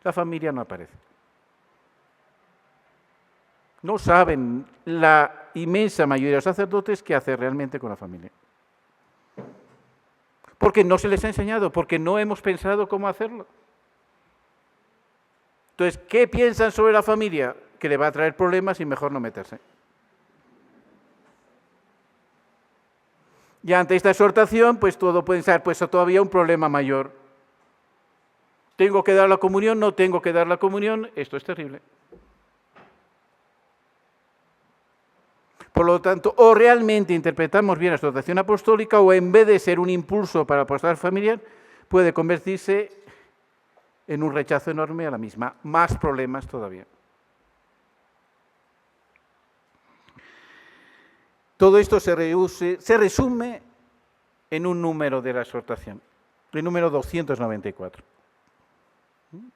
La familia no aparece. No saben la inmensa mayoría de los sacerdotes qué hacer realmente con la familia. Porque no se les ha enseñado, porque no hemos pensado cómo hacerlo. Entonces, ¿qué piensan sobre la familia? Que le va a traer problemas y mejor no meterse. Y ante esta exhortación, pues todo puede ser, pues todavía un problema mayor. ¿Tengo que dar la comunión? ¿No tengo que dar la comunión? Esto es terrible. Por lo tanto, o realmente interpretamos bien la exhortación apostólica o en vez de ser un impulso para la pastoral familiar, puede convertirse en un rechazo enorme a la misma. Más problemas todavía. Todo esto se resume en un número de la exhortación, el número 294,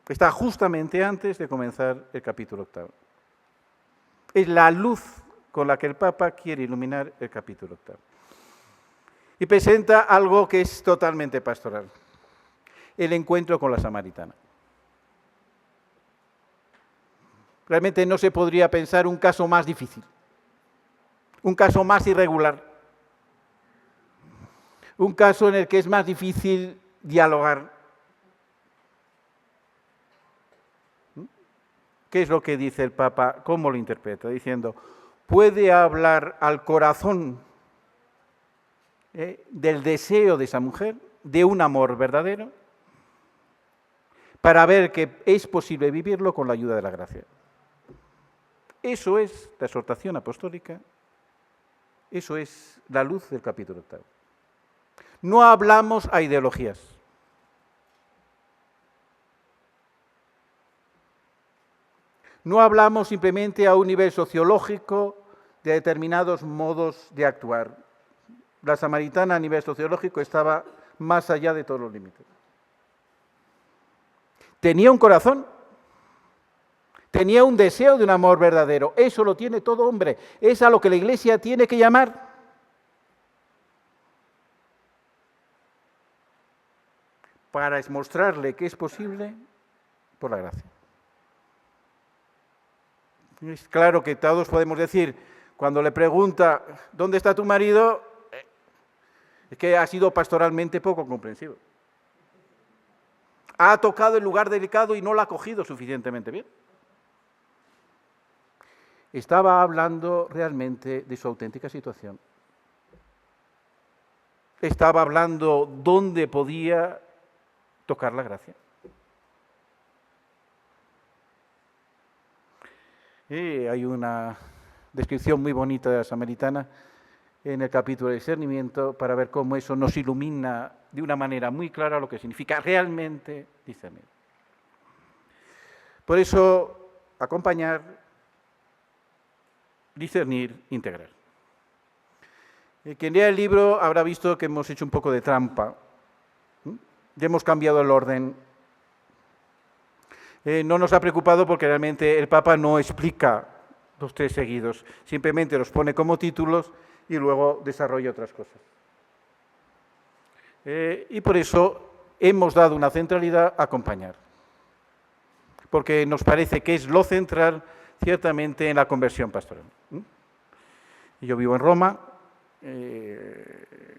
que está justamente antes de comenzar el capítulo 8. Es la luz con la que el Papa quiere iluminar el capítulo 8. Y presenta algo que es totalmente pastoral, el encuentro con la samaritana. Realmente no se podría pensar un caso más difícil. Un caso más irregular, un caso en el que es más difícil dialogar. ¿Qué es lo que dice el Papa? ¿Cómo lo interpreta? Diciendo, puede hablar al corazón del deseo de esa mujer, de un amor verdadero, para ver que es posible vivirlo con la ayuda de la gracia. Eso es la exhortación apostólica, eso es la luz del capítulo 8. No hablamos a ideologías. No hablamos simplemente a un nivel sociológico de determinados modos de actuar. La samaritana a nivel sociológico estaba más allá de todos los límites. Tenía un corazón, tenía un deseo de un amor verdadero. Eso lo tiene todo hombre. Es a lo que la Iglesia tiene que llamar. Para mostrarle que es posible por la gracia. Es claro que todos podemos decir, cuando le pregunta, ¿dónde está tu marido?, es que ha sido pastoralmente poco comprensivo. Ha tocado el lugar delicado y no lo ha cogido suficientemente bien. Estaba hablando realmente de su auténtica situación. Estaba hablando dónde podía tocar la gracia. Y hay una descripción muy bonita de la samaritana en el capítulo de discernimiento para ver cómo eso nos ilumina de una manera muy clara lo que significa realmente discernir. Por eso, acompañar, discernir, integrar. Quien lea el libro habrá visto que hemos hecho un poco de trampa. Ya hemos cambiado el orden. No nos ha preocupado porque realmente el Papa no explica los 3 seguidos, simplemente los pone como títulos y luego desarrolla otras cosas. Y por eso hemos dado una centralidad a acompañar, porque nos parece que es lo central ciertamente en la conversión pastoral. Yo vivo en Roma,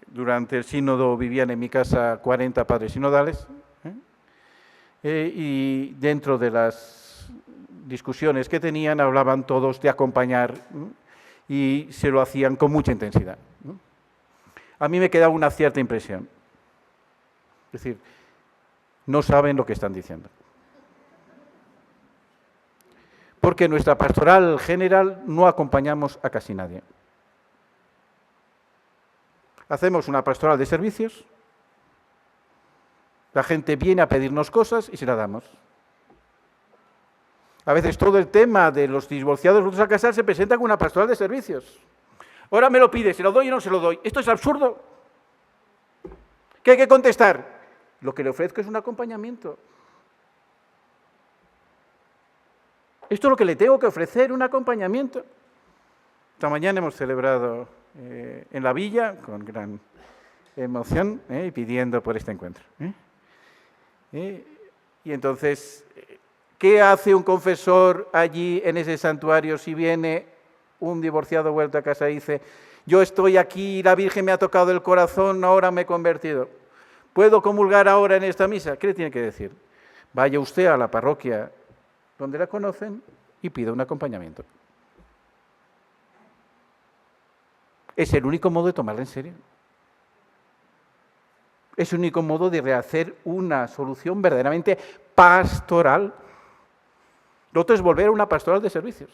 durante el sínodo vivían en mi casa 40 padres sinodales, y dentro de las discusiones que tenían hablaban todos de acompañar y se lo hacían con mucha intensidad. A mí me queda una cierta impresión. Es decir, no saben lo que están diciendo. Porque en nuestra pastoral general no acompañamos a casi nadie. Hacemos una pastoral de servicios, la gente viene a pedirnos cosas y se la damos. A veces todo el tema de los divorciados a casar se presenta como una pastoral de servicios. Ahora me lo pide, ¿se lo doy o no se lo doy? Esto es absurdo. ¿Qué hay que contestar? Lo que le ofrezco es un acompañamiento. Esto es lo que le tengo que ofrecer, un acompañamiento. Esta mañana hemos celebrado en la villa con gran emoción y pidiendo por este encuentro. Y entonces, ¿qué hace un confesor allí en ese santuario si viene un divorciado vuelto a casa y dice, yo estoy aquí, la Virgen me ha tocado el corazón, ahora me he convertido? ¿Puedo comulgar ahora en esta misa? ¿Qué le tiene que decir? Vaya usted a la parroquia donde la conocen y pida un acompañamiento. Es el único modo de tomarla en serio. Es el único modo de rehacer una solución verdaderamente pastoral. Lo otro es volver a una pastoral de servicios.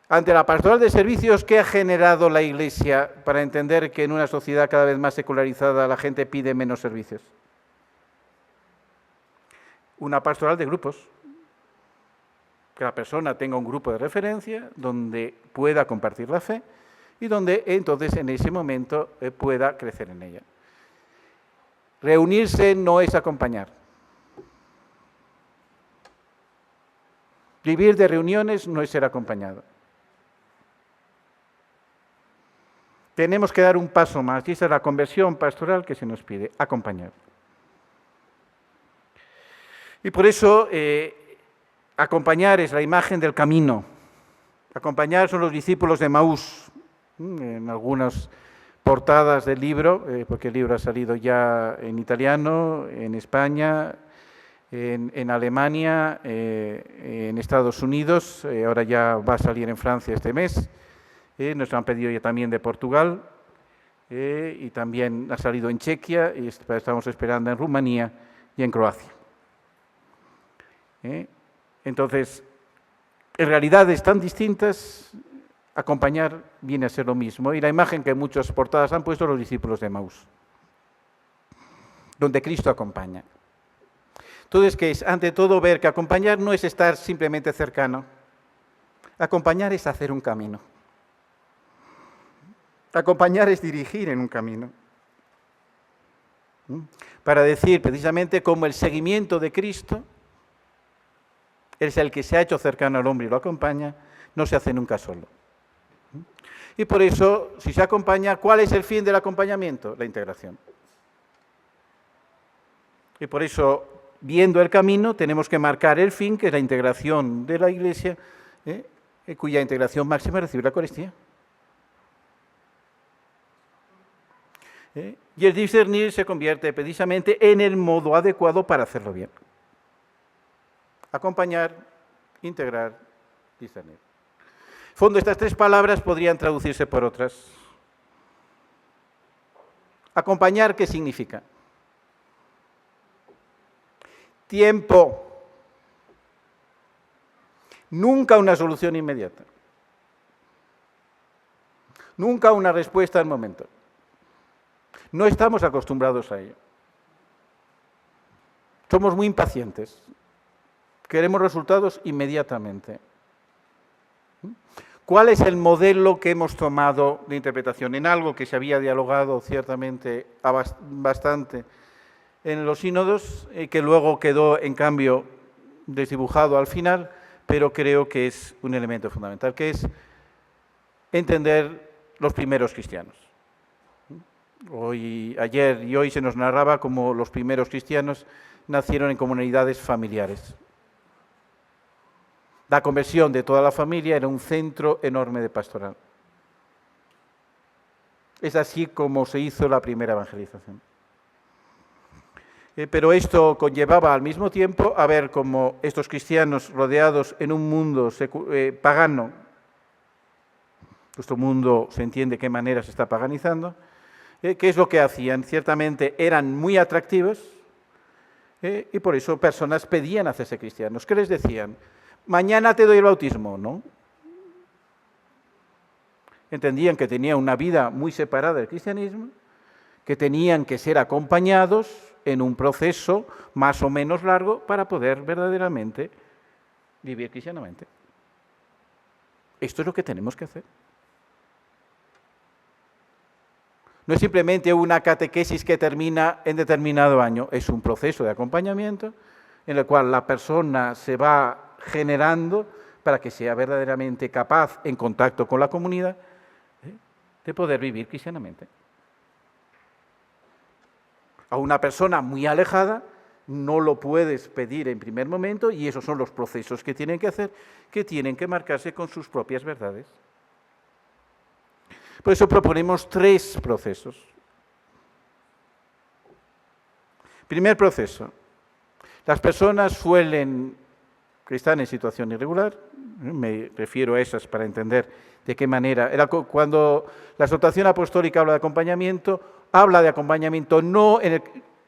Ante la pastoral de servicios, ¿qué ha generado la Iglesia para entender que en una sociedad cada vez más secularizada la gente pide menos servicios? Una pastoral de grupos. Que la persona tenga un grupo de referencia donde pueda compartir la fe y donde entonces en ese momento pueda crecer en ella. Reunirse no es acompañar. Vivir de reuniones no es ser acompañado. Tenemos que dar un paso más y esa es la conversión pastoral que se nos pide, acompañar. Y por eso acompañar es la imagen del camino. Acompañar son los discípulos de Emaús. En algunas portadas del libro, porque el libro ha salido ya en italiano, en España, en Alemania, en Estados Unidos, ahora ya va a salir en Francia este mes, nos han pedido ya también de Portugal, y también ha salido en Chequia y estamos esperando en Rumanía y en Croacia. Entonces, en realidades tan distintas, acompañar viene a ser lo mismo. Y la imagen que muchas portadas han puesto los discípulos de Emaús, donde Cristo acompaña. Entonces, ¿qué es? Ante todo, ver que acompañar no es estar simplemente cercano. Acompañar es hacer un camino. Acompañar es dirigir en un camino. Para decir precisamente cómo el seguimiento de Cristo es el que se ha hecho cercano al hombre y lo acompaña, no se hace nunca solo. Y por eso, si se acompaña, ¿cuál es el fin del acompañamiento? La integración. Y por eso, viendo el camino, tenemos que marcar el fin, que es la integración de la Iglesia, cuya integración máxima recibe la Eucaristía. Y el discernir se convierte precisamente en el modo adecuado para hacerlo bien. Acompañar, integrar, discernir. En fondo, estas tres palabras podrían traducirse por otras. Acompañar, ¿qué significa? Tiempo. Nunca una solución inmediata. Nunca una respuesta al momento. No estamos acostumbrados a ello. Somos muy impacientes. Queremos resultados inmediatamente. ¿Cuál es el modelo que hemos tomado de interpretación? En algo que se había dialogado ciertamente bastante en los sínodos, que luego quedó, en cambio, desdibujado al final, pero creo que es un elemento fundamental, que es entender los primeros cristianos. Ayer y hoy se nos narraba cómo los primeros cristianos nacieron en comunidades familiares. La conversión de toda la familia era un centro enorme de pastoral. Es así como se hizo la primera evangelización. Pero esto conllevaba al mismo tiempo a ver cómo estos cristianos rodeados en un mundo pagano, nuestro mundo se entiende de qué manera se está paganizando, ¿qué es lo que hacían? Ciertamente eran muy atractivos y por eso personas pedían hacerse cristianos. ¿Qué les decían? Mañana te doy el bautismo, ¿no? Entendían que tenían una vida muy separada del cristianismo, que tenían que ser acompañados en un proceso más o menos largo para poder verdaderamente vivir cristianamente. Esto es lo que tenemos que hacer. No es simplemente una catequesis que termina en determinado año, es un proceso de acompañamiento en el cual la persona se va generando para que sea verdaderamente capaz, en contacto con la comunidad, de poder vivir cristianamente. A una persona muy alejada no lo puedes pedir en primer momento y esos son los procesos que tienen que hacer, que tienen que marcarse con sus propias verdades. Por eso proponemos 3 procesos. Primer proceso. Las personas que están en situación irregular, me refiero a esas para entender de qué manera. Cuando la exhortación apostólica habla de acompañamiento no en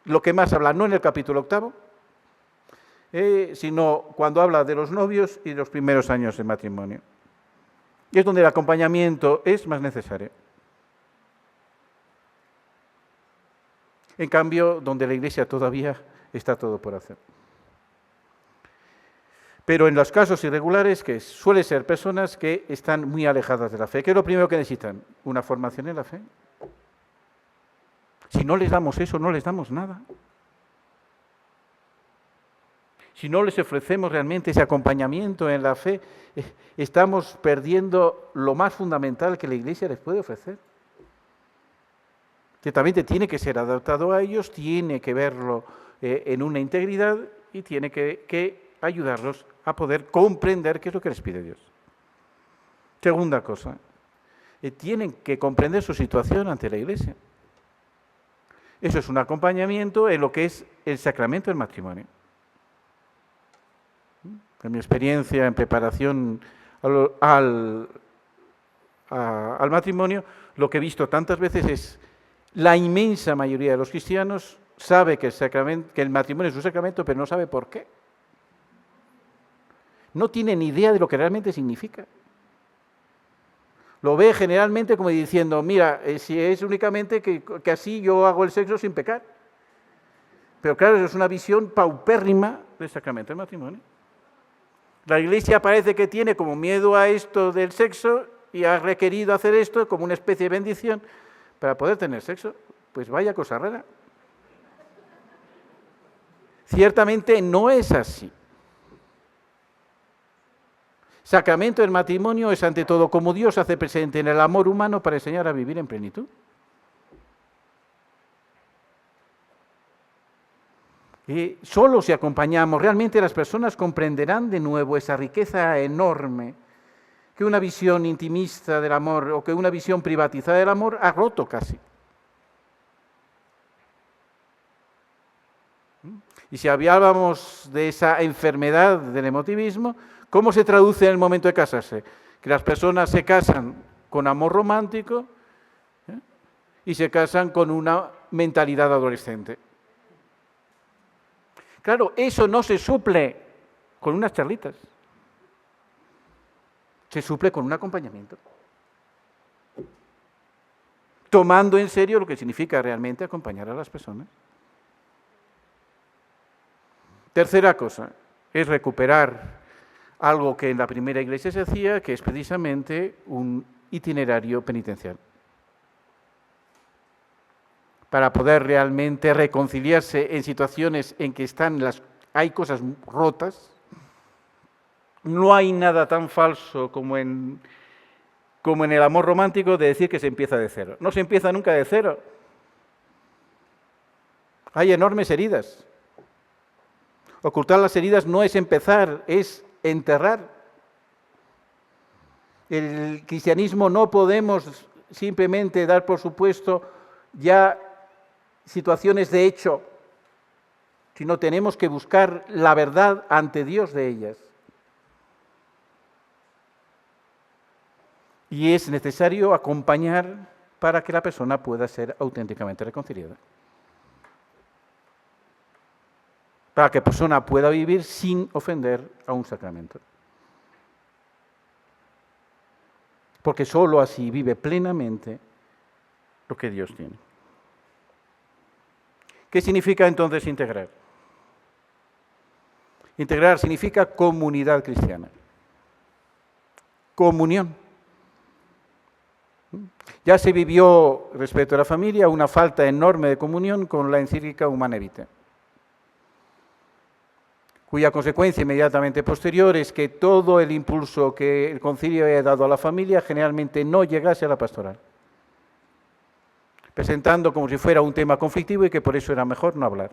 lo que más habla, no en el capítulo 8, sino cuando habla de los novios y los primeros años de matrimonio. Y es donde el acompañamiento es más necesario. En cambio, donde la Iglesia todavía está todo por hacer. Pero en los casos irregulares, que suelen ser personas que están muy alejadas de la fe, ¿qué es lo primero que necesitan? Una formación en la fe. Si no les damos eso, no les damos nada. Si no les ofrecemos realmente ese acompañamiento en la fe, estamos perdiendo lo más fundamental que la Iglesia les puede ofrecer. Ciertamente tiene que ser adaptado a ellos, tiene que verlo en una integridad y tiene que ayudarlos a poder comprender qué es lo que les pide Dios. Segunda cosa, tienen que comprender su situación ante la Iglesia. Eso es un acompañamiento en lo que es el sacramento del matrimonio. En mi experiencia en preparación al matrimonio, lo que he visto tantas veces es La inmensa mayoría de los cristianos sabe que el matrimonio es un sacramento, pero no sabe por qué. No tiene ni idea de lo que realmente significa. Lo ve generalmente como diciendo, mira, si es únicamente que así yo hago el sexo sin pecar. Pero claro, eso es una visión paupérrima del sacramento del matrimonio. La Iglesia parece que tiene como miedo a esto del sexo y ha requerido hacer esto como una especie de bendición para poder tener sexo. Pues vaya cosa rara. Ciertamente no es así. Sacramento del matrimonio es ante todo como Dios hace presente en el amor humano para enseñar a vivir en plenitud. Y solo si acompañamos, realmente las personas comprenderán de nuevo esa riqueza enorme que una visión intimista del amor o que una visión privatizada del amor ha roto casi. Y si hablábamos de esa enfermedad del emotivismo, ¿cómo se traduce en el momento de casarse? Que las personas se casan con amor romántico y se casan con una mentalidad adolescente. Claro, eso no se suple con unas charlitas. Se suple con un acompañamiento. Tomando en serio lo que significa realmente acompañar a las personas. Tercera cosa, es recuperar algo que en la primera iglesia se hacía, que es precisamente un itinerario penitencial. Para poder realmente reconciliarse en situaciones en que hay cosas rotas, no hay nada tan falso como en el amor romántico de decir que se empieza de cero. No se empieza nunca de cero. Hay enormes heridas. Ocultar las heridas no es empezar, es enterrar. El cristianismo no podemos simplemente dar por supuesto ya situaciones de hecho, sino tenemos que buscar la verdad ante Dios de ellas. Y es necesario acompañar para que la persona pueda ser auténticamente reconciliada. Para que la persona pueda vivir sin ofender a un sacramento. Porque sólo así vive plenamente lo que Dios tiene. ¿Qué significa entonces integrar? Integrar significa comunidad cristiana. Comunión. Ya se vivió respecto a la familia una falta enorme de comunión con la encíclica Humanae Vitae, cuya consecuencia inmediatamente posterior es que todo el impulso que el concilio había dado a la familia generalmente no llegase a la pastoral, presentando como si fuera un tema conflictivo y que por eso era mejor no hablar.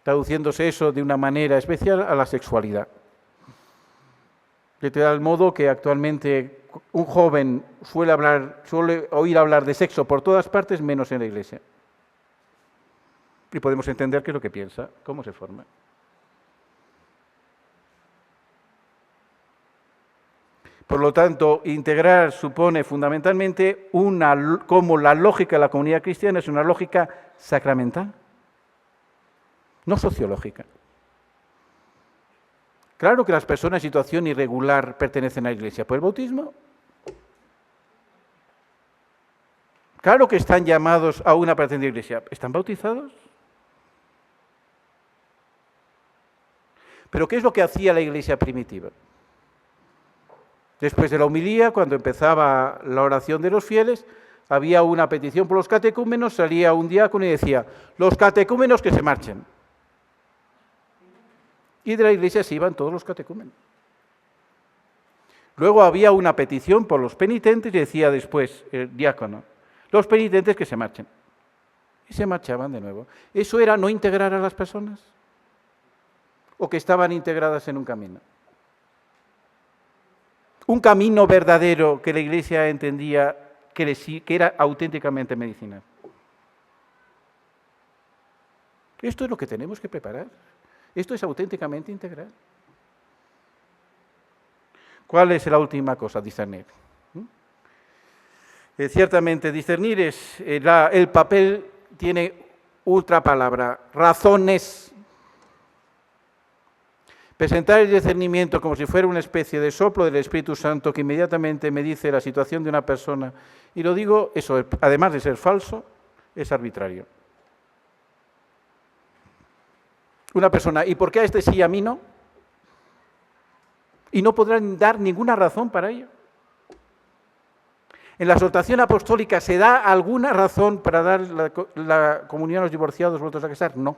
Traduciéndose eso de una manera especial a la sexualidad. De tal modo que actualmente un joven suele oír hablar de sexo por todas partes menos en la iglesia. Y podemos entender qué es lo que piensa, cómo se forma. Por lo tanto, integrar supone fundamentalmente como la lógica de la comunidad cristiana es una lógica sacramental, no sociológica. Claro que las personas en situación irregular pertenecen a la Iglesia por el bautismo. Claro que están llamados a una pertenencia a la Iglesia. ¿Están bautizados? Pero ¿qué es lo que hacía la Iglesia primitiva? Después de la homilía, cuando empezaba la oración de los fieles, había una petición por los catecúmenos, salía un diácono y decía, los catecúmenos que se marchen. Y de la iglesia se iban todos los catecúmenos. Luego había una petición por los penitentes y decía después el diácono, los penitentes que se marchen. Y se marchaban de nuevo. ¿Eso era no integrar a las personas? ¿O que estaban integradas en un camino? Un camino verdadero que la Iglesia entendía que era auténticamente medicinal. Esto es lo que tenemos que preparar. Esto es auténticamente integral. ¿Cuál es la última cosa? Discernir. Ciertamente, discernir es el papel, tiene otra palabra, razones. Presentar el discernimiento como si fuera una especie de soplo del Espíritu Santo que inmediatamente me dice la situación de una persona, y lo digo, eso, además de ser falso, es arbitrario. Una persona, ¿y por qué a este sí y a mí no? Y no podrán dar ninguna razón para ello. ¿En la exhortación apostólica se da alguna razón para dar la comunión a los divorciados vueltos a casar? No.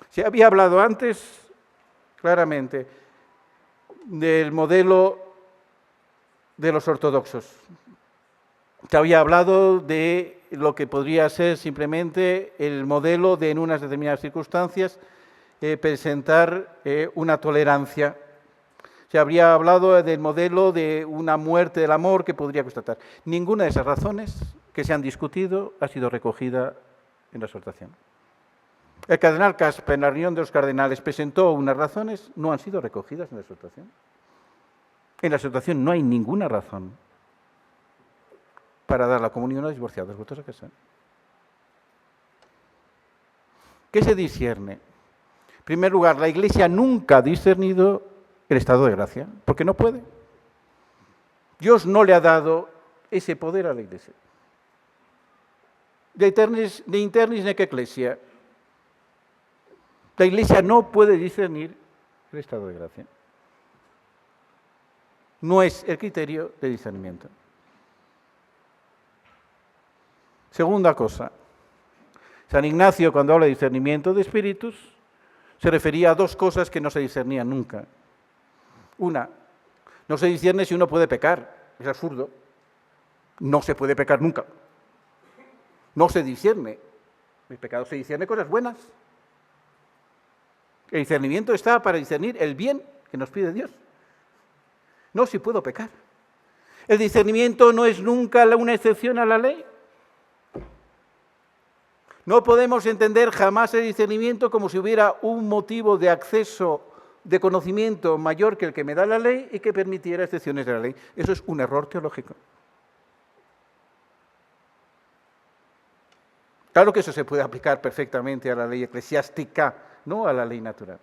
Se había hablado antes, claramente, del modelo de los ortodoxos. Se había hablado de lo que podría ser simplemente el modelo de, en unas determinadas circunstancias, presentar una tolerancia. Se habría hablado del modelo de una muerte del amor que podría constatar. Ninguna de esas razones que se han discutido ha sido recogida en la exhortación. El cardenal Caspa, en la reunión de los cardenales, presentó unas razones, no han sido recogidas en la exhortación. En la exhortación no hay ninguna razón para dar la comunión a los divorciados vueltos a casar. ¿Qué se discierne? En primer lugar, la Iglesia nunca ha discernido el estado de gracia, porque no puede. Dios no le ha dado ese poder a la Iglesia. De internis nec ecclesia. La Iglesia no puede discernir el estado de gracia. No es el criterio de discernimiento. Segunda cosa, San Ignacio, cuando habla de discernimiento de espíritus, se refería a dos cosas que no se discernían nunca. Una, no se discierne si uno puede pecar, es absurdo. No se puede pecar nunca. No se discierne. El pecado se discierne cosas buenas. El discernimiento está para discernir el bien que nos pide Dios. No si puedo pecar. El discernimiento no es nunca una excepción a la ley. No podemos entender jamás el discernimiento como si hubiera un motivo de acceso de conocimiento mayor que el que me da la ley y que permitiera excepciones de la ley. Eso es un error teológico. Claro que eso se puede aplicar perfectamente a la ley eclesiástica, no a la ley natural.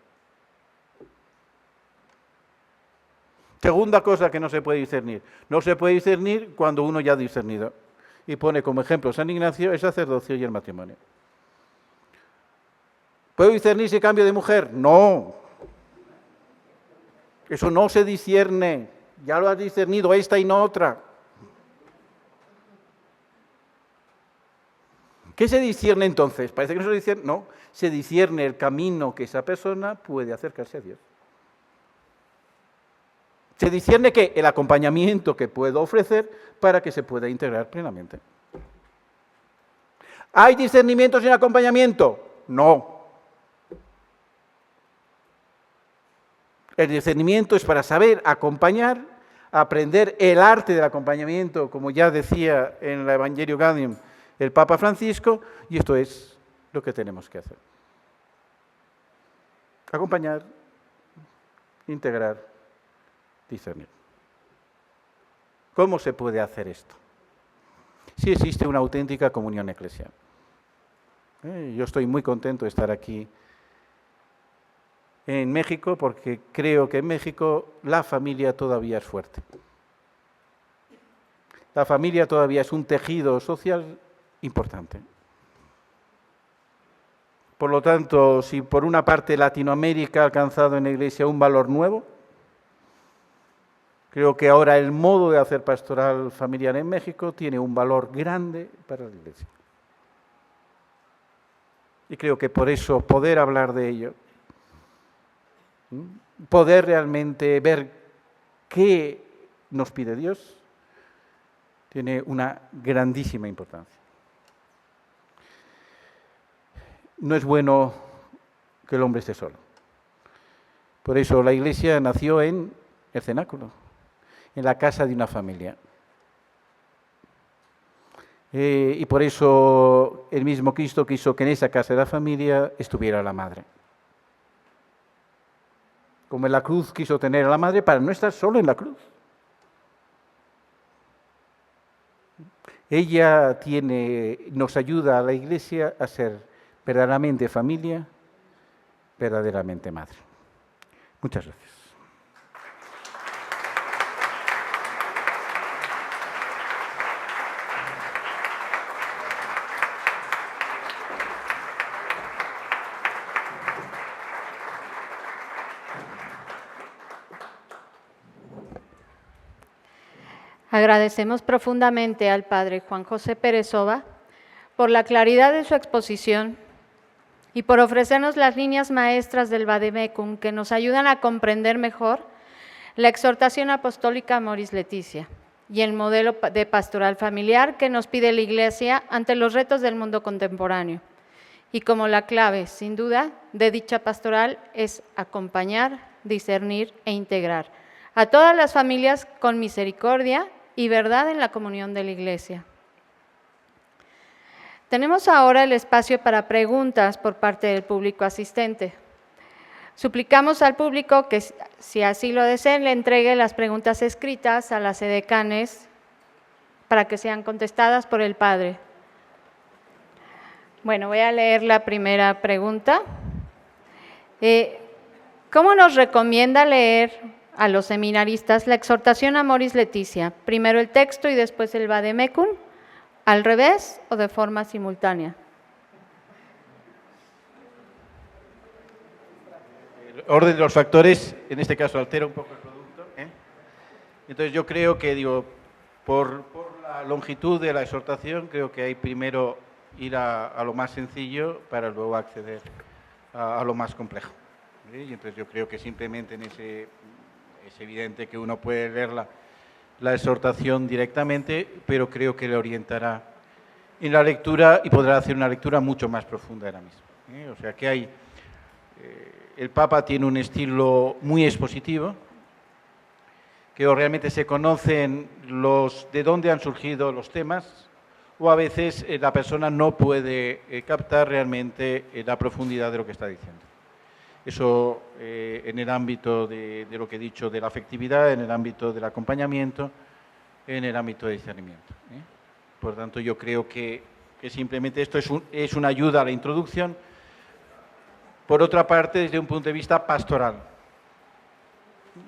Segunda cosa que no se puede discernir. No se puede discernir cuando uno ya ha discernido. Y pone como ejemplo San Ignacio el sacerdocio y el matrimonio. ¿Puedo discernir si cambio de mujer? No. Eso no se discierne. Ya lo has discernido, esta y no otra. ¿Qué se discierne entonces? Parece que no se discierne. No, se discierne el camino que esa persona puede acercarse a Dios. Se discierne que el acompañamiento que puedo ofrecer para que se pueda integrar plenamente. ¿Hay discernimiento sin acompañamiento? No. El discernimiento es para saber acompañar, aprender el arte del acompañamiento, como ya decía en el Evangelio Gaudium el Papa Francisco, y esto es lo que tenemos que hacer. Acompañar, integrar, discernir. ¿Cómo se puede hacer esto? Si existe una auténtica comunión eclesial. Yo estoy muy contento de estar aquí en México porque creo que en México la familia todavía es fuerte. La familia todavía es un tejido social importante. Por lo tanto, si por una parte Latinoamérica ha alcanzado en la Iglesia un valor nuevo, creo que ahora el modo de hacer pastoral familiar en México tiene un valor grande para la Iglesia. Y creo que por eso poder hablar de ello, poder realmente ver qué nos pide Dios, tiene una grandísima importancia. No es bueno que el hombre esté solo. Por eso la Iglesia nació en el cenáculo, en la casa de una familia. Y por eso el mismo Cristo quiso que en esa casa de la familia estuviera la madre. Como en la cruz quiso tener a la madre para no estar solo en la cruz. Ella nos ayuda a la Iglesia a ser verdaderamente familia, verdaderamente madre. Muchas gracias. Agradecemos profundamente al Padre Juan José Pérez-Oba por la claridad de su exposición y por ofrecernos las líneas maestras del Vademecum que nos ayudan a comprender mejor la exhortación apostólica Amoris Laetitia y el modelo de pastoral familiar que nos pide la Iglesia ante los retos del mundo contemporáneo. Y como la clave, sin duda, de dicha pastoral es acompañar, discernir e integrar a todas las familias con misericordia y verdad en la comunión de la Iglesia. Tenemos ahora el espacio para preguntas por parte del público asistente. Suplicamos al público que, si así lo deseen, le entregue las preguntas escritas a las edecanes para que sean contestadas por el Padre. Bueno, voy a leer la primera pregunta. ¿Cómo nos recomienda leer a los seminaristas la exhortación Amoris Laetitia? ¿Primero el texto y después el Vademecum? ¿Al revés o de forma simultánea? El orden de los factores, en este caso, altera un poco el producto. Entonces yo creo que, por la longitud de la exhortación, creo que hay primero ir a lo más sencillo para luego acceder a lo más complejo. Y entonces yo creo que simplemente es evidente que uno puede leer la exhortación directamente, pero creo que le orientará en la lectura y podrá hacer una lectura mucho más profunda de la misma. O sea que el Papa tiene un estilo muy expositivo, que realmente se conocen de dónde han surgido los temas, o a veces la persona no puede captar realmente la profundidad de lo que está diciendo. Eso en el ámbito de lo que he dicho de la afectividad, en el ámbito del acompañamiento, en el ámbito de discernimiento. Por tanto, yo creo que simplemente esto es una ayuda a la introducción. Por otra parte, desde un punto de vista pastoral.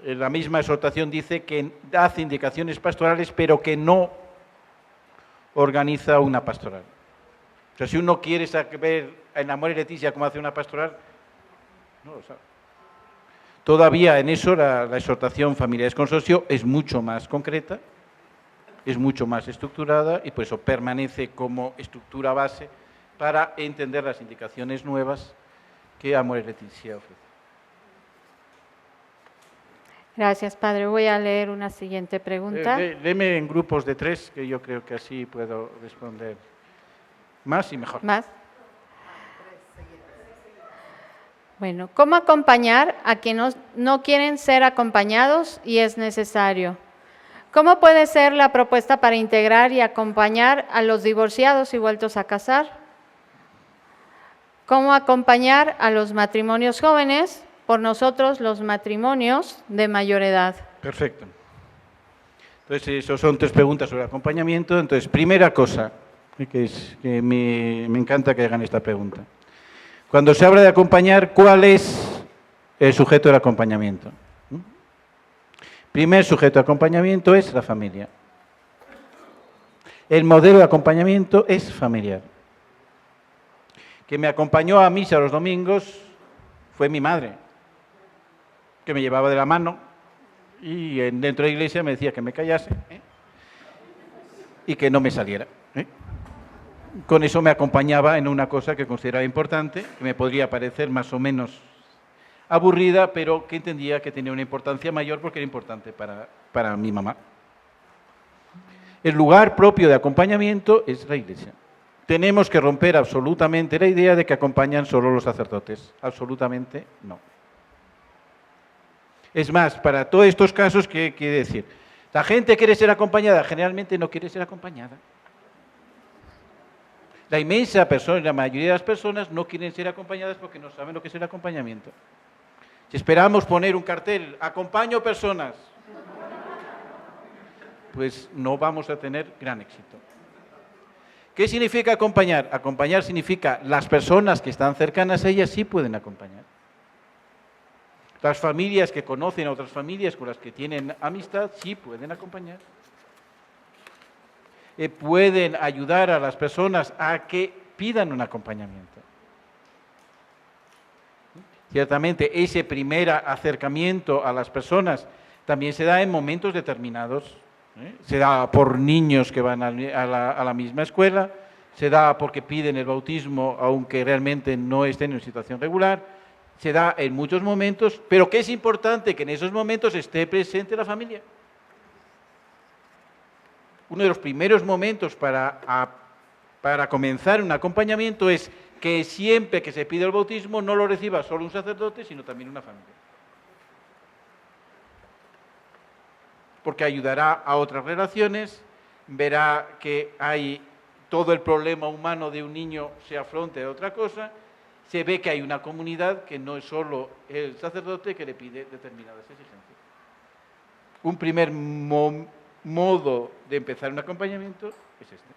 La misma exhortación dice que hace indicaciones pastorales, pero que no organiza una pastoral. O sea, si uno quiere saber en Amoris Laetitia cómo hace una pastoral, no lo sabe. Todavía en eso la exhortación Familiares Consorcio es mucho más concreta, es mucho más estructurada y por eso permanece como estructura base para entender las indicaciones nuevas que Amoris Laetitia ofrece. Gracias, Padre. Voy a leer una siguiente pregunta. Léeme en grupos de 3, que yo creo que así puedo responder más y mejor. ¿Más? Bueno, ¿cómo acompañar a quienes no quieren ser acompañados y es necesario? ¿Cómo puede ser la propuesta para integrar y acompañar a los divorciados y vueltos a casar? ¿Cómo acompañar a los matrimonios jóvenes? Por nosotros, los matrimonios de mayor edad. Perfecto. Entonces, esas son 3 preguntas sobre acompañamiento. Entonces, primera cosa, que me encanta que hagan esta pregunta. Cuando se habla de acompañar, ¿cuál es el sujeto del acompañamiento? Primer sujeto de acompañamiento es la familia. El modelo de acompañamiento es familiar. Que me acompañó a misa los domingos fue mi madre, que me llevaba de la mano y dentro de la iglesia me decía que me callase y que no me saliera. Con eso me acompañaba en una cosa que consideraba importante, que me podría parecer más o menos aburrida, pero que entendía que tenía una importancia mayor porque era importante para mi mamá. El lugar propio de acompañamiento es la iglesia. Tenemos que romper absolutamente la idea de que acompañan solo los sacerdotes. Absolutamente no. Es más, para todos estos casos, ¿qué quiere decir? La gente quiere ser acompañada, generalmente no quiere ser acompañada. La mayoría de las personas no quieren ser acompañadas porque no saben lo que es el acompañamiento. Si esperamos poner un cartel, acompaño personas, pues no vamos a tener gran éxito. ¿Qué significa acompañar? Acompañar significa las personas que están cercanas a ellas sí pueden acompañar. Las familias que conocen a otras familias con las que tienen amistad sí pueden acompañar. Pueden ayudar a las personas a que pidan un acompañamiento. Ciertamente, ese primer acercamiento a las personas también se da en momentos determinados. Se da por niños que van a la misma escuela, se da porque piden el bautismo aunque realmente no estén en situación regular, se da en muchos momentos, pero que es importante que en esos momentos esté presente la familia. Uno de los primeros momentos para comenzar un acompañamiento es que siempre que se pide el bautismo no lo reciba solo un sacerdote, sino también una familia. Porque ayudará a otras relaciones, verá que hay todo el problema humano de un niño se afronta de otra cosa, se ve que hay una comunidad que no es solo el sacerdote que le pide determinadas exigencias. Un primer modo de empezar un acompañamiento es este.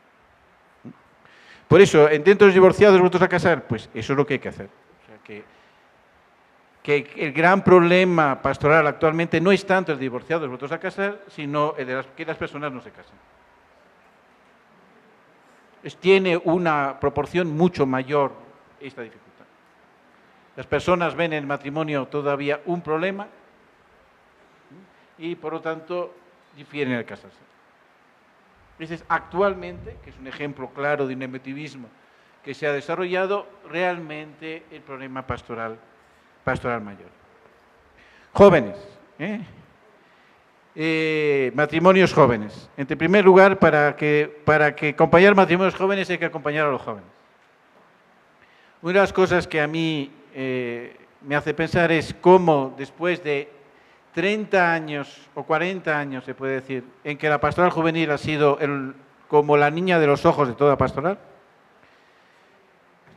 Por eso, dentro de los divorciados vueltos a casar, pues eso es lo que hay que hacer. O sea, que el gran problema pastoral actualmente no es tanto el divorciados vueltos a casar, sino el de que las personas no se casan. Tiene una proporción mucho mayor esta dificultad. Las personas ven en el matrimonio todavía un problema y, por lo tanto, difieren al casarse. Ese es actualmente, que es un ejemplo claro de un emotivismo que se ha desarrollado, realmente el problema pastoral mayor. Jóvenes, matrimonios jóvenes. En primer lugar, para que acompañar matrimonios jóvenes hay que acompañar a los jóvenes. Una de las cosas que a mí me hace pensar es cómo después de 30 años o 40 años, se puede decir, en que la pastoral juvenil ha sido como la niña de los ojos de toda pastoral,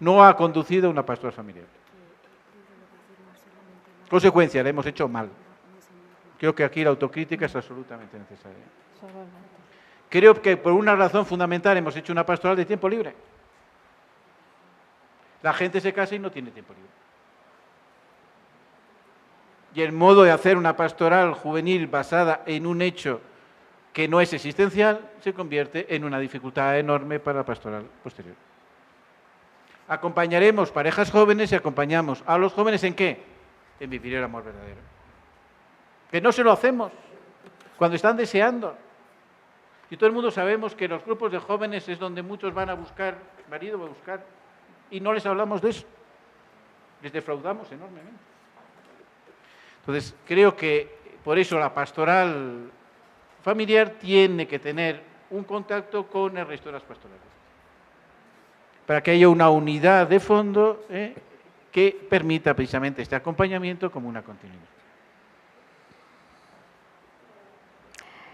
no ha conducido a una pastoral familiar. Consecuencia, la hemos hecho mal. Creo que aquí la autocrítica es absolutamente necesaria. Creo que por una razón fundamental hemos hecho una pastoral de tiempo libre. La gente se casa y no tiene tiempo libre. Y el modo de hacer una pastoral juvenil basada en un hecho que no es existencial se convierte en una dificultad enorme para la pastoral posterior. Acompañaremos parejas jóvenes y acompañamos a los jóvenes ¿en qué? En vivir el amor verdadero. Que no se lo hacemos cuando están deseando. Y todo el mundo sabemos que los grupos de jóvenes es donde muchos van a buscar marido, a buscar, y no les hablamos de eso. Les defraudamos enormemente. Entonces, creo que por eso la pastoral familiar tiene que tener un contacto con el resto de las pastorales. Para que haya una unidad de fondo que permita precisamente este acompañamiento como una continuidad.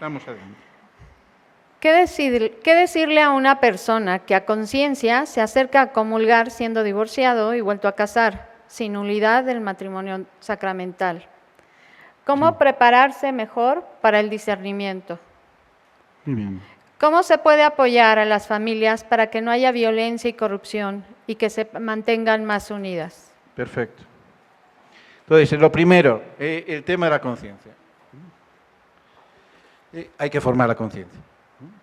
Vamos adelante. ¿Qué decirle a una persona que a conciencia se acerca a comulgar siendo divorciado y vuelto a casar, sin nulidad del matrimonio sacramental? ¿Cómo prepararse mejor para el discernimiento? Muy bien. ¿Cómo se puede apoyar a las familias para que no haya violencia y corrupción y que se mantengan más unidas? Perfecto. Entonces, lo primero, el tema de la conciencia. Hay que formar la conciencia.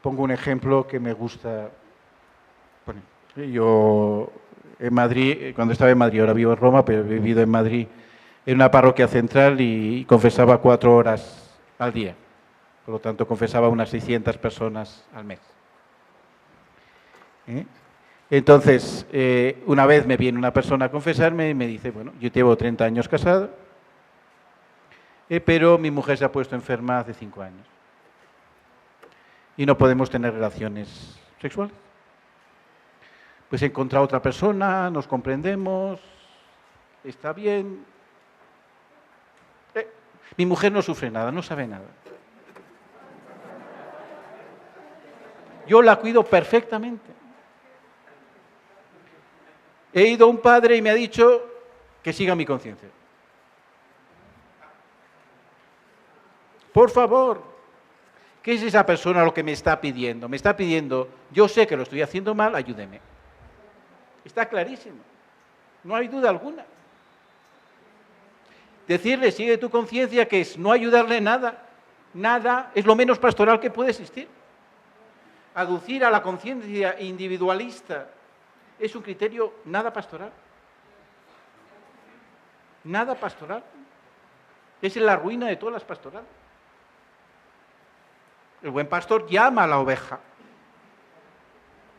Pongo un ejemplo que me gusta poner. Yo en Madrid, cuando estaba en Madrid, ahora vivo en Roma, pero he vivido en Madrid, en una parroquia central y confesaba 4 horas al día. Por lo tanto, confesaba unas 600 personas al mes. Entonces, una vez me viene una persona a confesarme y me dice, bueno, yo llevo 30 años casado, pero mi mujer se ha puesto enferma hace 5 años. Y no podemos tener relaciones sexuales. Pues he encontrado otra persona, nos comprendemos, está bien. Mi mujer no sufre nada, no sabe nada. Yo la cuido perfectamente. He ido a un padre y me ha dicho que siga mi conciencia. Por favor, ¿Qué es esa persona lo que me está pidiendo? Me está pidiendo, yo sé que lo estoy haciendo mal, ayúdeme. Está clarísimo, no hay duda alguna. Decirle, sigue tu conciencia, que es no ayudarle nada, nada, es lo menos pastoral que puede existir. Aducir a la conciencia individualista es un criterio nada pastoral. Nada pastoral. Es la ruina de todas las pastorales. El buen pastor llama a la oveja.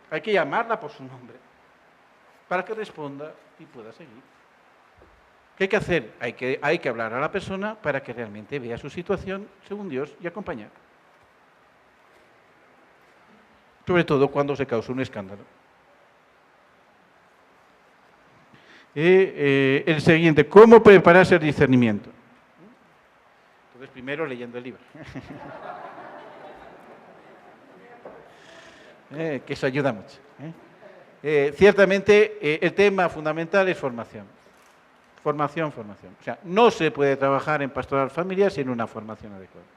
Hay que llamarla por su nombre para que responda y pueda seguir. ¿Qué hay que hacer? Hay que hablar a la persona para que realmente vea su situación según Dios y acompañar. Sobre todo cuando se causa un escándalo. El siguiente, ¿cómo prepararse el discernimiento? Entonces, primero leyendo el libro. Que eso ayuda mucho. Ciertamente, el tema fundamental es formación. Formación. O sea, no se puede trabajar en pastoral familiar sin una formación adecuada.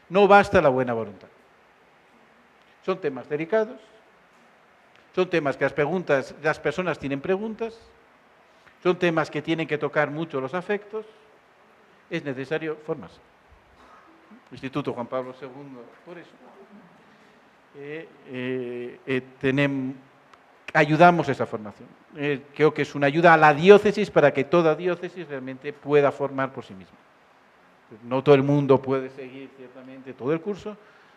No basta la buena voluntad. Son temas delicados, son temas que las personas tienen preguntas, son temas que tienen que tocar mucho los afectos, es necesario formarse. Instituto Juan Pablo II, por eso. Ayudamos a esa formación. Creo que es una ayuda a la diócesis para que toda diócesis realmente pueda formar por sí misma. No todo el mundo puede seguir ciertamente todo el curso,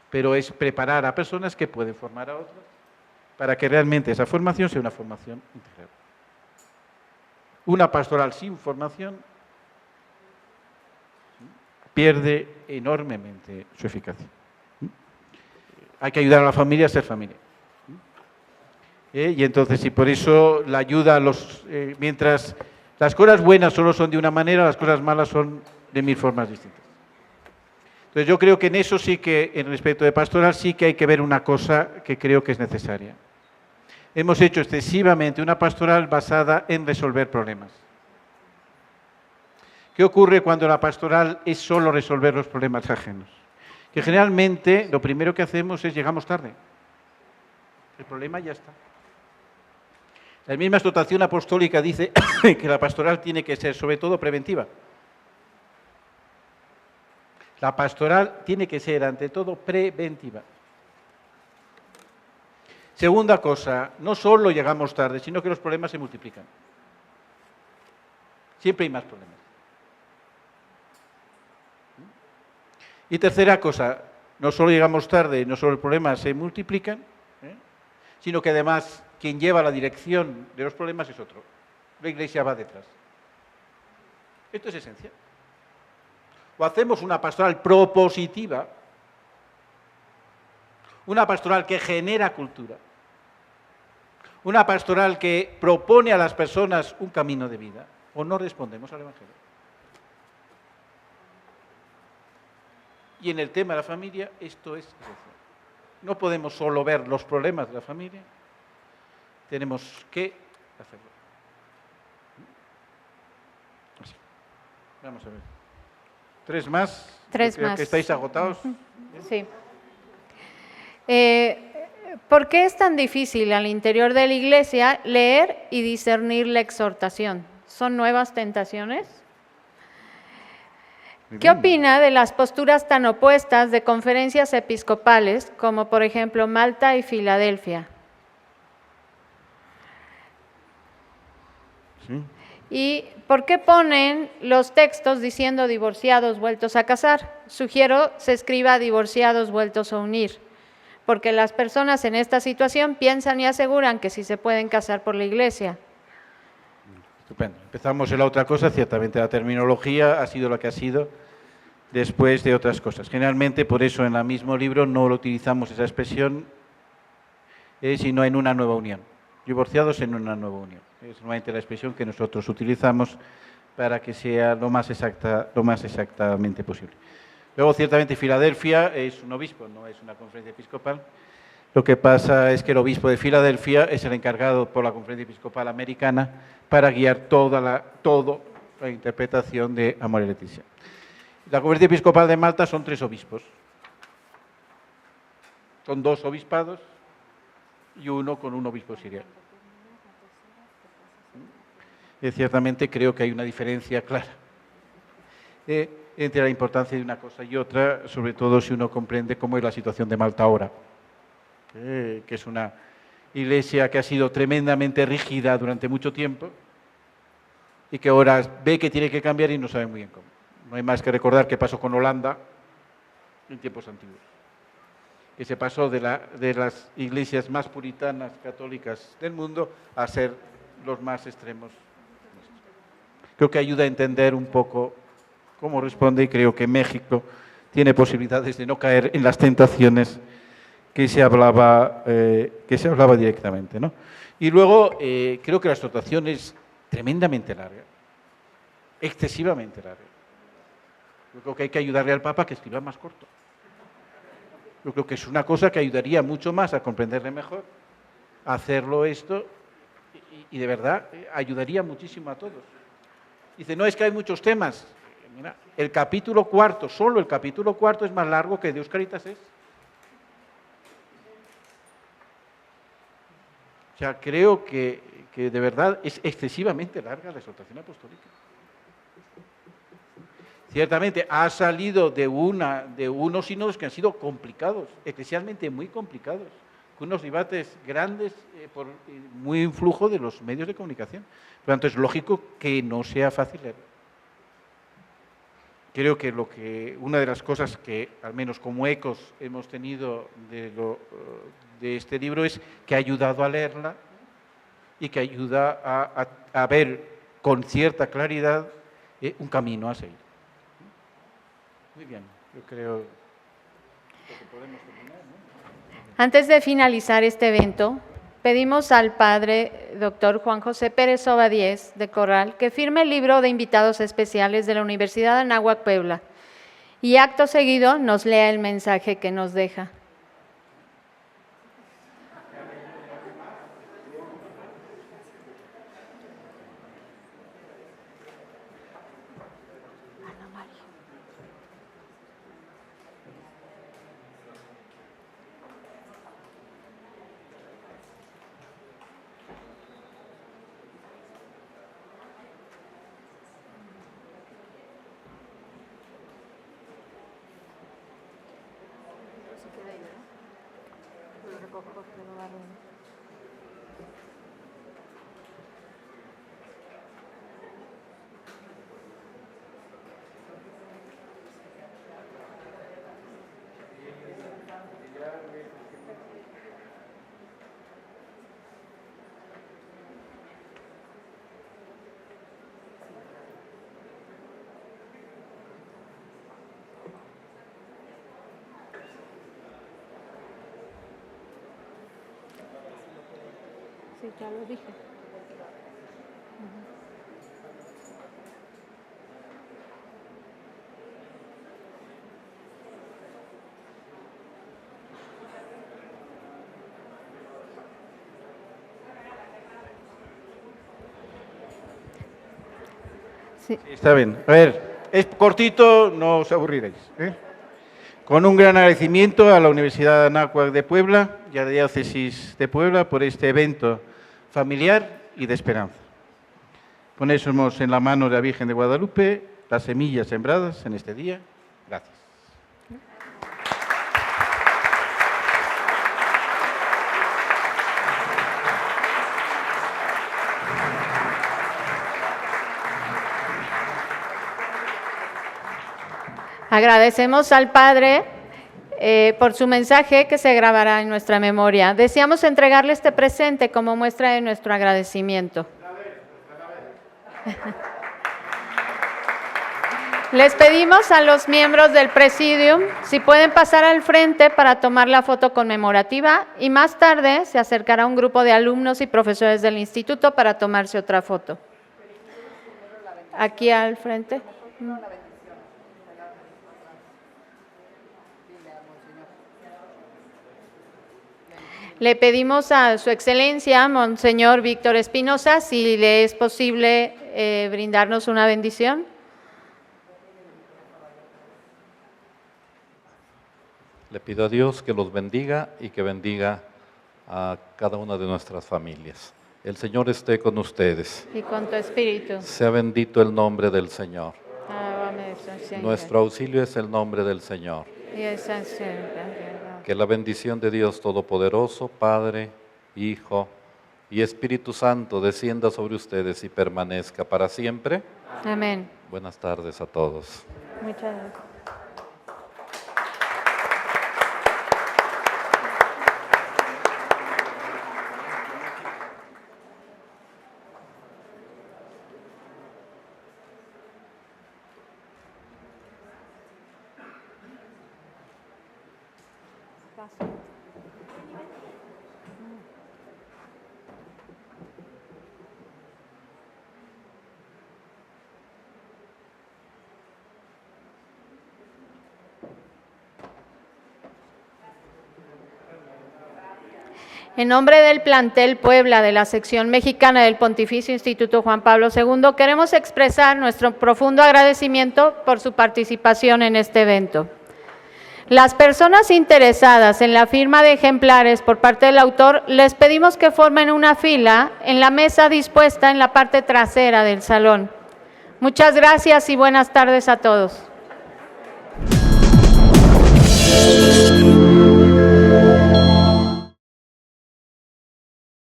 pero es preparar a personas que pueden formar a otras para que realmente esa formación sea una formación integral. Una pastoral sin formación pierde enormemente su eficacia. Hay que ayudar a la familia a ser familia. Y entonces, y por eso la ayuda a mientras las cosas buenas solo son de una manera, las cosas malas son de 1000 formas distintas. Entonces yo creo que en eso sí que, en respecto de pastoral, sí que hay que ver una cosa que creo que es necesaria. Hemos hecho excesivamente una pastoral basada en resolver problemas. ¿Qué ocurre cuando la pastoral es solo resolver los problemas ajenos? Que generalmente lo primero que hacemos es llegamos tarde. El problema ya está. La misma exhortación apostólica dice que la pastoral tiene que ser sobre todo preventiva. La pastoral tiene que ser ante todo preventiva. Segunda cosa, no solo llegamos tarde, sino que los problemas se multiplican. Siempre hay más problemas. Y tercera cosa, no solo llegamos tarde, no solo los problemas se multiplican, sino que además quien lleva la dirección de los problemas es otro. La Iglesia va detrás. Esto es esencial. O hacemos una pastoral propositiva, una pastoral que genera cultura, una pastoral que propone a las personas un camino de vida, o no respondemos al Evangelio. Y en el tema de la familia, esto es esencial. No podemos solo ver los problemas de la familia, tenemos que hacerlo. Así. Vamos a ver. 3 más. 3 Creo más. que estáis agotados. Sí. ¿Por qué es tan difícil al interior de la Iglesia leer y discernir la exhortación? ¿Son nuevas tentaciones? ¿Qué opina de las posturas tan opuestas de conferencias episcopales como por ejemplo Malta y Filadelfia? Sí. ¿Y por qué ponen los textos diciendo divorciados vueltos a casar? Sugiero se escriba divorciados vueltos a unir, porque las personas en esta situación piensan y aseguran que sí se pueden casar por la Iglesia. Estupendo. Empezamos en la otra cosa, ciertamente la terminología ha sido lo que ha sido después de otras cosas. Generalmente, por eso en el mismo libro no lo utilizamos esa expresión, sino en una nueva unión. Divorciados en una nueva unión. Es normalmente la expresión que nosotros utilizamos para que sea lo más exactamente posible. Luego, ciertamente, Filadelfia es un obispo, no es una conferencia episcopal. Lo que pasa es que el obispo de Filadelfia es el encargado por la Conferencia Episcopal Americana para guiar toda la interpretación de Amor y Leticia. La Conferencia Episcopal de Malta son 3 obispos. con 2 obispados y uno con un obispo siriano. Ciertamente creo que hay una diferencia clara entre la importancia de una cosa y otra, sobre todo si uno comprende cómo es la situación de Malta ahora, que es una iglesia que ha sido tremendamente rígida durante mucho tiempo y que ahora ve que tiene que cambiar y no sabe muy bien cómo. No hay más que recordar qué pasó con Holanda en tiempos antiguos, que se pasó de las iglesias más puritanas católicas del mundo a ser los más extremos. Creo que ayuda a entender un poco cómo responde y creo que México tiene posibilidades de no caer en las tentaciones que se hablaba directamente, ¿no? Y luego creo que la exhortación es tremendamente larga, excesivamente larga. Yo creo que hay que ayudarle al Papa a que escriba más corto. Yo creo que es una cosa que ayudaría mucho más a comprenderle mejor, a hacerlo esto y de verdad ayudaría muchísimo a todos. Dice, no, es que hay muchos temas. Mira, el capítulo 4, solo el capítulo 4 es más largo que Deus Caritas es. O sea, creo que de verdad es excesivamente larga la exhortación apostólica. Ciertamente ha salido de unos sínodos que han sido complicados, eclesialmente muy complicados, con unos debates grandes por muy influjo de los medios de comunicación. Por lo tanto, es lógico que no sea fácil leer. Creo que una de las cosas que, al menos como ecos, hemos tenido de este libro es que ha ayudado a leerla y que ayuda a ver con cierta claridad un camino a seguir. Muy bien, yo creo que podemos terminar, ¿no? Antes de finalizar este evento, pedimos al Padre Dr. Juan José Pérez Obadies de Corral que firme el libro de invitados especiales de la Universidad de Anáhuac Puebla y acto seguido nos lea el mensaje que nos deja. Sí, ya lo dije. Sí. Sí, está bien. A ver, es cortito, no os aburriréis, ¿eh? Con un gran agradecimiento a la Universidad de Anáhuac de Puebla y a la Diócesis de Puebla por este evento familiar y de esperanza. Ponemos en la mano de la Virgen de Guadalupe las semillas sembradas en este día. Gracias. Agradecemos al Padre por su mensaje que se grabará en nuestra memoria. Deseamos entregarle este presente como muestra de nuestro agradecimiento. Les pedimos a los miembros del Presidium si pueden pasar al frente para tomar la foto conmemorativa y más tarde se acercará un grupo de alumnos y profesores del instituto para tomarse otra foto. Aquí al frente. Le pedimos a Su Excelencia, Monseñor Víctor Espinosa, si le es posible brindarnos una bendición. Le pido a Dios que los bendiga y que bendiga a cada una de nuestras familias. El Señor esté con ustedes. Y con tu espíritu. Sea bendito el nombre del Señor. Amén, Señor. Nuestro auxilio es el nombre del Señor. Y es el Señor. Que la bendición de Dios Todopoderoso, Padre, Hijo y Espíritu Santo descienda sobre ustedes y permanezca para siempre. Amén. Buenas tardes a todos. Muchas gracias. En nombre del plantel Puebla de la sección mexicana del Pontificio Instituto Juan Pablo II, queremos expresar nuestro profundo agradecimiento por su participación en este evento. Las personas interesadas en la firma de ejemplares por parte del autor, les pedimos que formen una fila en la mesa dispuesta en la parte trasera del salón. Muchas gracias y buenas tardes a todos.